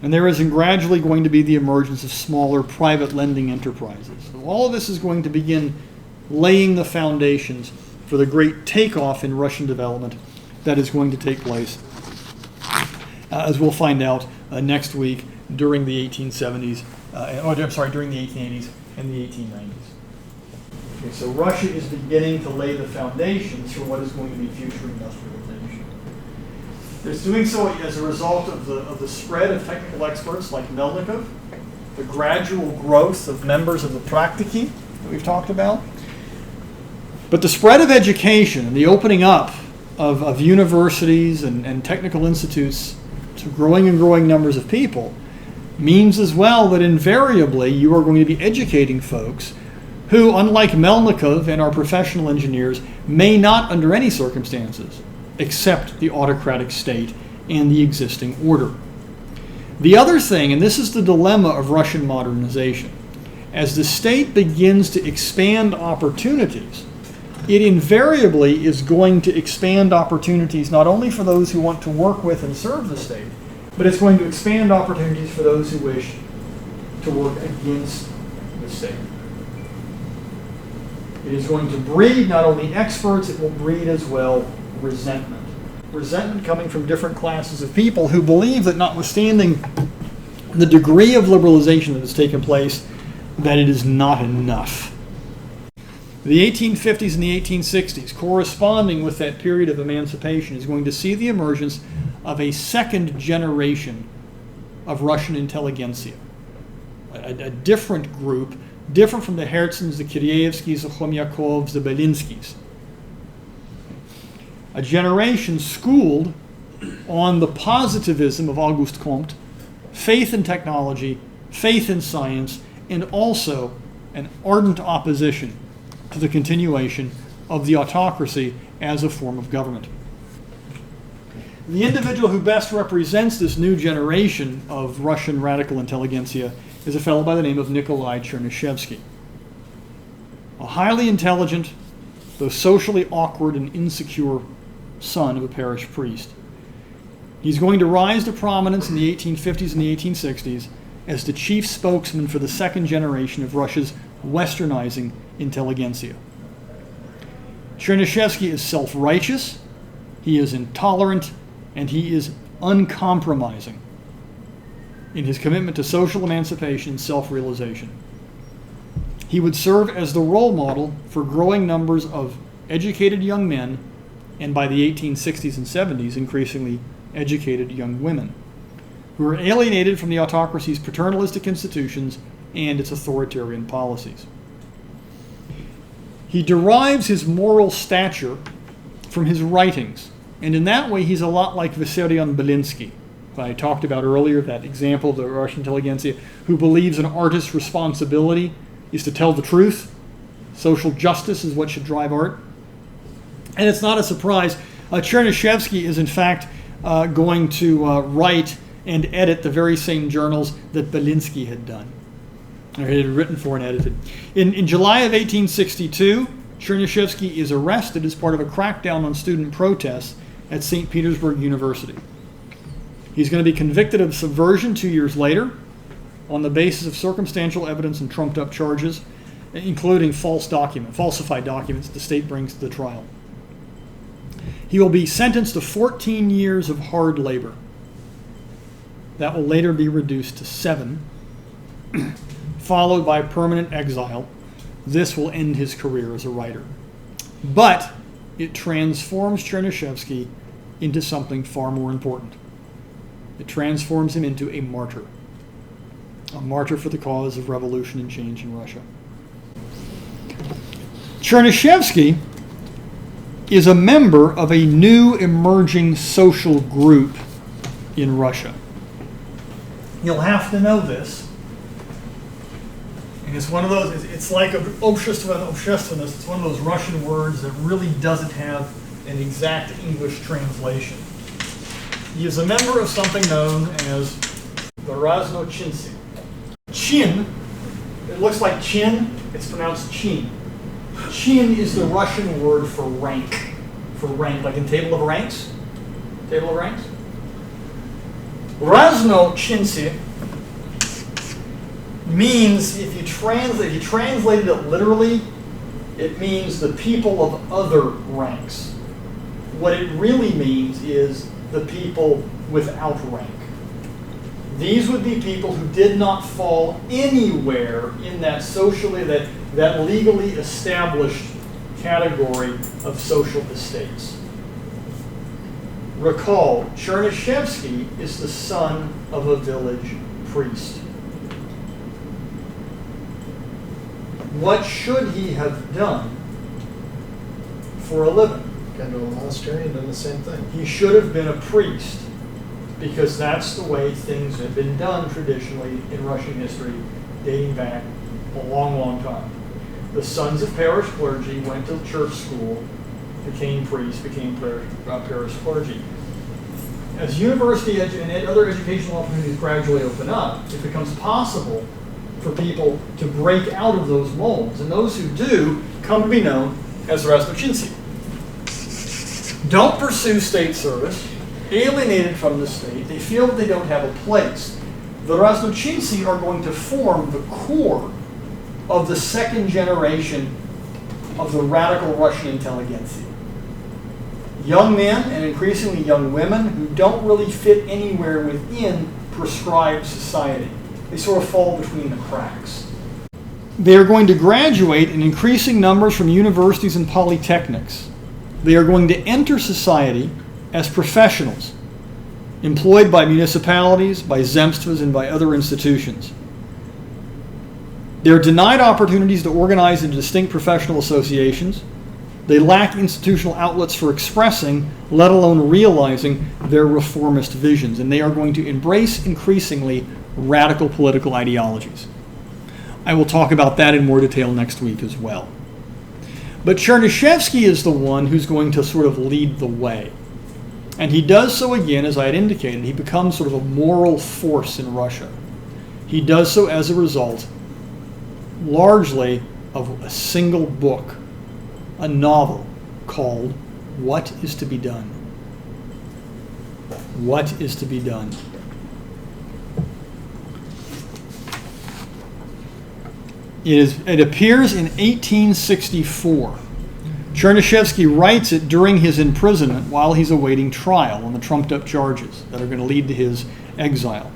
And there is gradually going to be the emergence of smaller private lending enterprises. So all of this is going to begin laying the foundations for the great takeoff in Russian development that is going to take place, as we'll find out next week, during the 1870s, during the 1880s and the 1890s. Okay, so Russia is beginning to lay the foundations for what is going to be future industrialization. It's doing so as a result of the spread of technical experts like Melnikov, the gradual growth of members of the praktiki that we've talked about. But the spread of education and the opening up of universities and technical institutes to growing and growing numbers of people means as well that invariably you are going to be educating folks who, unlike Melnikov and our professional engineers, may not under any circumstances accept the autocratic state and the existing order. The other thing, and this is the dilemma of Russian modernization, as the state begins to expand opportunities, it invariably is going to expand opportunities not only for those who want to work with and serve the state, but it's going to expand opportunities for those who wish to work against the state. It is going to breed not only experts, it will breed as well resentment. Resentment coming from different classes of people who believe that notwithstanding the degree of liberalization that has taken place, that it is not enough. The 1850s and the 1860s, corresponding with that period of emancipation, is going to see the emergence of a second generation of Russian intelligentsia, a different group, different from the Hertzens, the Kireevskys, the Khomyakovs, the Belinskys. A generation schooled on the positivism of Auguste Comte, faith in technology, faith in science, and also an ardent opposition to the continuation of the autocracy as a form of government. The individual who best represents this new generation of Russian radical intelligentsia is a fellow by the name of Nikolai Chernyshevsky. A highly intelligent, though socially awkward and insecure son of a parish priest. He's going to rise to prominence in the 1850s and the 1860s as the chief spokesman for the second generation of Russia's westernizing intelligentsia. Chernyshevsky is self-righteous, he is intolerant, and he is uncompromising in his commitment to social emancipation and self-realization. He would serve as the role model for growing numbers of educated young men, and by the 1860s and 70s, increasingly educated young women, who are alienated from the autocracy's paternalistic institutions and its authoritarian policies. He derives his moral stature from his writings, and in that way he's a lot like Vissarion Belinsky, who I talked about earlier, that example of the Russian intelligentsia who believes an artist's responsibility is to tell the truth. Social justice is what should drive art. And it's not a surprise. Chernyshevsky is in fact going to write and edit the very same journals that Belinsky had done, or had written for and edited. In July of 1862, Chernyshevsky is arrested as part of a crackdown on student protests at St. Petersburg University. He's going to be convicted of subversion 2 years later on the basis of circumstantial evidence and trumped-up charges, including falsified documents that the state brings to the trial. He will be sentenced to 14 years of hard labor. That will later be reduced to 7, followed by permanent exile. This will end his career as a writer. But it transforms Chernyshevsky into something far more important. It transforms him into a martyr for the cause of revolution and change in Russia. Chernyshevsky is a member of a new emerging social group in Russia. You'll have to know this. And it's one of those, it's like общество and общественность. It's one of those Russian words that really doesn't have an exact English translation. He is a member of something known as the Raznochinsi. Chin, it looks like chin, it's pronounced chin. Chin is the Russian word for rank, like in table of ranks. Table of ranks. Raznochinsi means, if you translated it literally, it means the people of other ranks. What it really means is the people without rank. These would be people who did not fall anywhere in that that legally established category of social estates. Recall, Chernyshevsky is the son of a village priest. What should he have done for a living? Gone to a monastery and done the same thing. He should have been a priest, because that's the way things have been done traditionally in Russian history, dating back a long, long time. The sons of parish clergy went to church school, became priests, became parish clergy. As university and other educational opportunities gradually open up, it becomes possible for people to break out of those molds. And those who do come to be known as Raznochinsi. Don't pursue state service, alienated from the state. They feel that they don't have a place. The Raznochinsi are going to form the core of the second generation of the radical Russian intelligentsia. Young men and increasingly young women who don't really fit anywhere within prescribed society. They sort of fall between the cracks. They are going to graduate in increasing numbers from universities and polytechnics. They are going to enter society as professionals, employed by municipalities, by zemstvas, and by other institutions. They are denied opportunities to organize into distinct professional associations. They lack institutional outlets for expressing, let alone realizing, their reformist visions, and they are going to embrace increasingly radical political ideologies. I will talk about that in more detail next week as well. But Chernyshevsky is the one who's going to sort of lead the way. And he does so again, as I had indicated. He becomes sort of a moral force in Russia. He does so as a result, largely, of a single book, a novel called What is to be Done? What is to be Done? It appears in 1864. Chernyshevsky writes it during his imprisonment while he's awaiting trial on the trumped-up charges that are going to lead to his exile.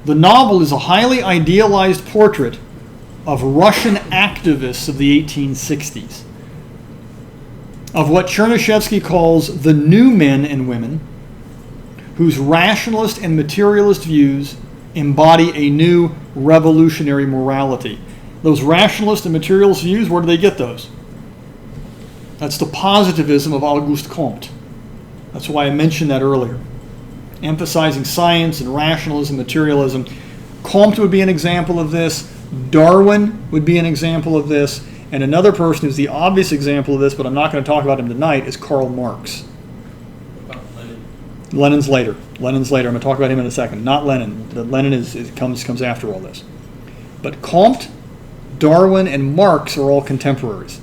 The novel is a highly idealized portrait of Russian activists of the 1860s, of what Chernyshevsky calls the new men and women, whose rationalist and materialist views embody a new revolutionary morality. Those rationalist and materialist views, where do they get those? That's the positivism of Auguste Comte. That's why I mentioned that earlier. Emphasizing science and rationalism, materialism. Comte would be an example of this. Darwin would be an example of this. And another person who's the obvious example of this, but I'm not going to talk about him tonight, is Karl Marx. What about Lenin? Lenin's later. I'm going to talk about him in a second. Not Lenin. Lenin comes after all this. But Comte, Darwin, and Marx are all contemporaries.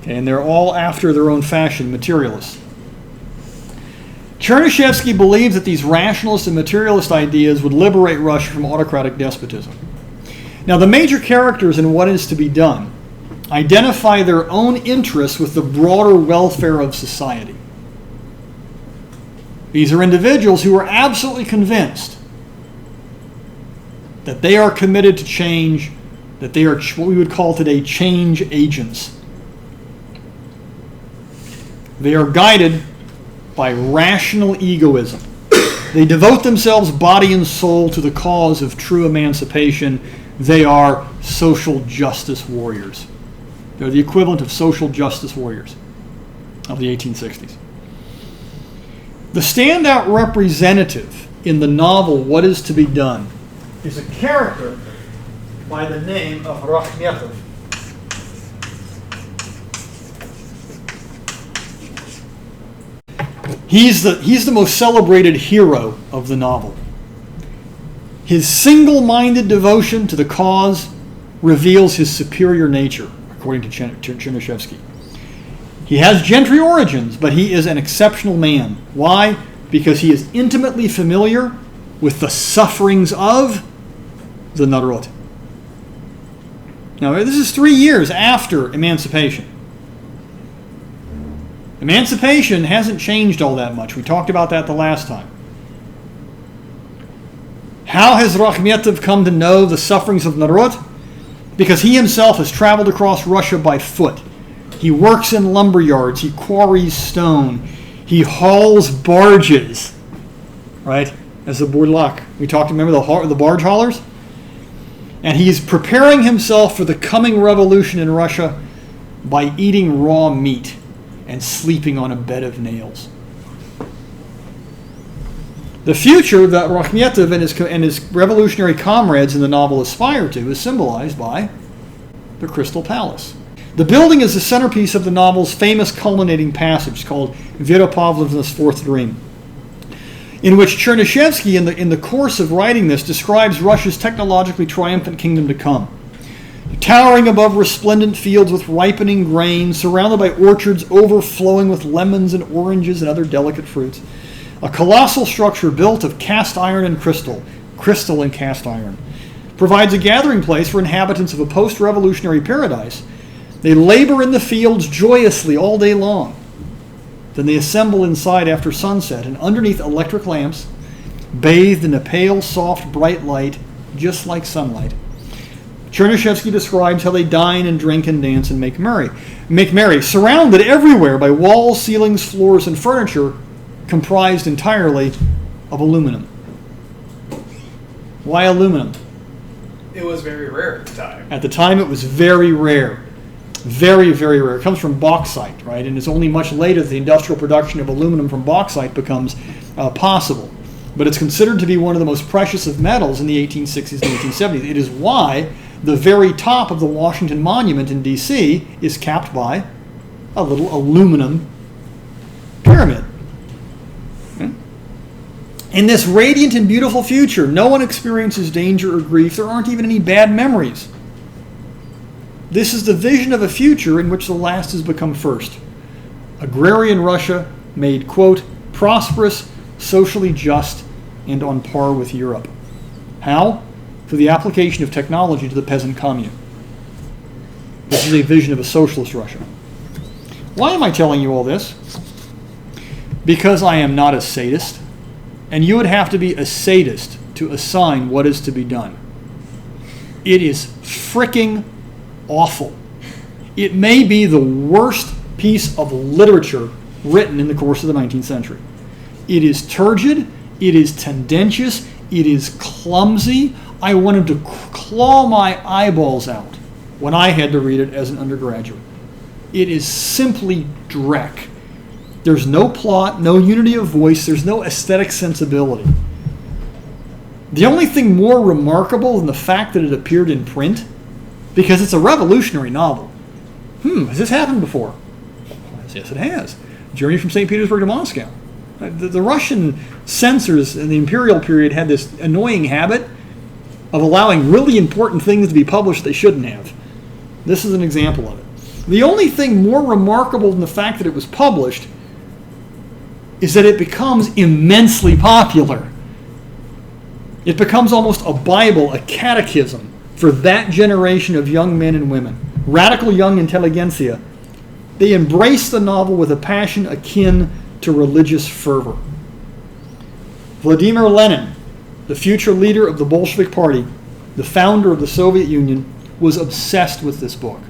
Okay, and they're all, after their own fashion, materialists. Chernyshevsky believes that these rationalist and materialist ideas would liberate Russia from autocratic despotism. Now, the major characters in What is to be Done identify their own interests with the broader welfare of society. These are individuals who are absolutely convinced that they are committed to change, that they are what we would call today change agents. They are guided by rational egoism. They devote themselves body and soul to the cause of true emancipation. They are social justice warriors. They're the equivalent of social justice warriors of the 1860s. The standout representative in the novel What is to be Done is a character by the name of Rakhmetov. He's the most celebrated hero of the novel. His single-minded devotion to the cause reveals his superior nature, according to Chernyshevsky. He has gentry origins, but he is an exceptional man. Why? Because he is intimately familiar with the sufferings of the narod. Now, this is 3 years after emancipation. Emancipation hasn't changed all that much. We talked about that the last time. How has Rakhmetov come to know the sufferings of narod? Because he himself has traveled across Russia by foot. He works in lumber yards. He quarries stone. He hauls barges, right? As a burlak. We talked, remember the barge haulers? And he's preparing himself for the coming revolution in Russia by eating raw meat and sleeping on a bed of nails. The future that Rakhmetov and his revolutionary comrades in the novel aspire to is symbolized by the Crystal Palace. The building is the centerpiece of the novel's famous culminating passage called Vera Pavlovna's Fourth Dream, in which Chernyshevsky, in the course of writing this, describes Russia's technologically triumphant kingdom to come. Towering above resplendent fields with ripening grain, surrounded by orchards overflowing with lemons and oranges and other delicate fruits. A colossal structure built of cast iron and crystal and cast iron, provides a gathering place for inhabitants of a post-revolutionary paradise. They labor in the fields joyously all day long. Then they assemble inside after sunset and underneath electric lamps, bathed in a pale, soft, bright light, just like sunlight. Chernyshevsky describes how they dine and drink and dance and make merry, surrounded everywhere by walls, ceilings, floors, and furniture comprised entirely of aluminum. Why aluminum? It was very rare at the time. At the time, it was very rare. Very, very rare. It comes from bauxite, right? And it's only much later that the industrial production of aluminum from bauxite becomes possible. But it's considered to be one of the most precious of metals in the 1860s and 1870s. It is why the very top of the Washington Monument in D.C. is capped by a little aluminum pyramid. In this radiant and beautiful future, no one experiences danger or grief. There aren't even any bad memories. This is the vision of a future in which the last has become first. Agrarian Russia made, quote, prosperous, socially just, and on par with Europe. How? Through the application of technology to the peasant commune. This is a vision of a socialist Russia. Why am I telling you all this? Because I am not a sadist, and you would have to be a sadist to assign what is to be done. It is fricking awful. It may be the worst piece of literature written in the course of the 19th century. It is turgid, it is tendentious, it is clumsy. I wanted to claw my eyeballs out when I had to read it as an undergraduate. It is simply dreck. There's no plot, no unity of voice, there's no aesthetic sensibility. The only thing more remarkable than the fact that it appeared in print, because it's a revolutionary novel. Has this happened before? Yes, it has. Journey from St. Petersburg to Moscow. The Russian censors in the imperial period had this annoying habit of allowing really important things to be published they shouldn't have. This is an example of it. The only thing more remarkable than the fact that it was published is that it becomes immensely popular. It becomes almost a Bible, a catechism for that generation of young men and women. Radical young intelligentsia. They embrace the novel with a passion akin to religious fervor. Vladimir Lenin, the future leader of the Bolshevik Party, the founder of the Soviet Union, was obsessed with this book.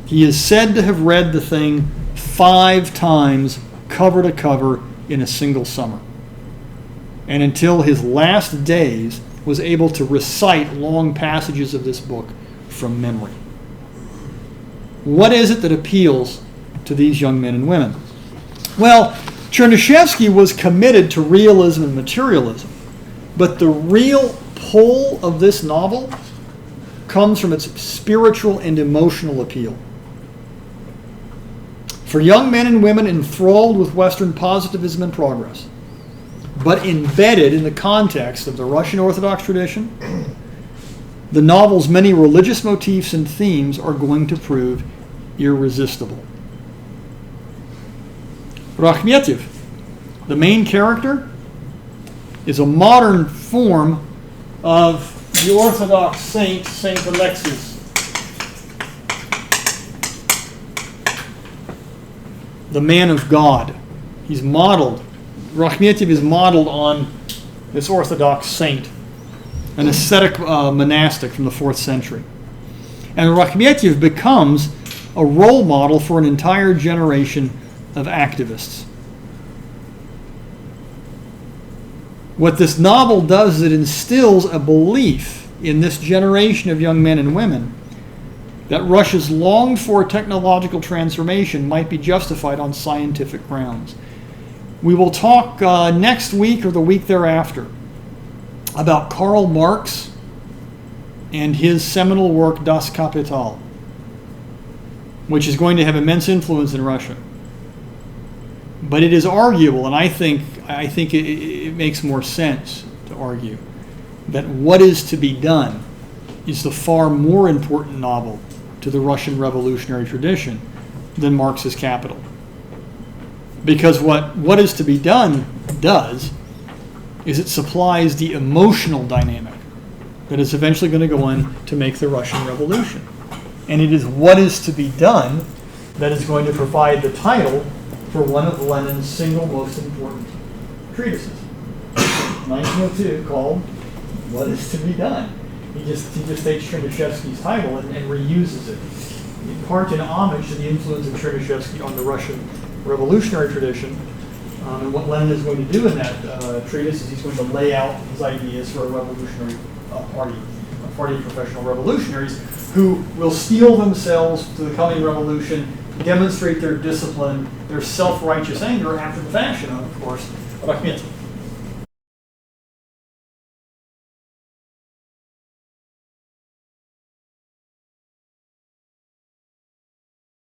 He is said to have read the thing 5 times, cover to cover, in a single summer. And until his last days, was able to recite long passages of this book from memory. What is it that appeals to these young men and women? Well, Chernyshevsky was committed to realism and materialism, but the real pull of this novel comes from its spiritual and emotional appeal. for young men and women enthralled with Western positivism and progress, but embedded in the context of the Russian Orthodox tradition, the novel's many religious motifs and themes are going to prove irresistible. Rakhmetyev, the main character, is a modern form of the Orthodox saint, Saint Alexius. The man of God. He's modeled, Rakhmetyev is modeled on this Orthodox saint, an ascetic monastic from the 4th century. And Rakhmetyev becomes a role model for an entire generation of activists. What this novel does is it instills a belief in this generation of young men and women that Russia's longed-for technological transformation might be justified on scientific grounds. We will talk next week or the week thereafter about Karl Marx and his seminal work Das Kapital, which is going to have immense influence in Russia. But it is arguable, and I think it makes more sense to argue, that What Is to Be Done is the far more important novel to the Russian revolutionary tradition than Marx's Capital. Because what Is to Be Done does is it supplies the emotional dynamic that is eventually going to go on to make the Russian Revolution. And it is What Is to Be Done that is going to provide the title for one of Lenin's single most important treatises, 1902, called What Is to Be Done. He just takes Chernyshevsky's title and reuses it, in part in homage to the influence of Chernyshevsky on the Russian revolutionary tradition. And what Lenin is going to do in that treatise is he's going to lay out his ideas for a revolutionary party, a party of professional revolutionaries who will steel themselves to the coming revolution, demonstrate their discipline, their self-righteous anger after the fashion of course, Rakhmetyev.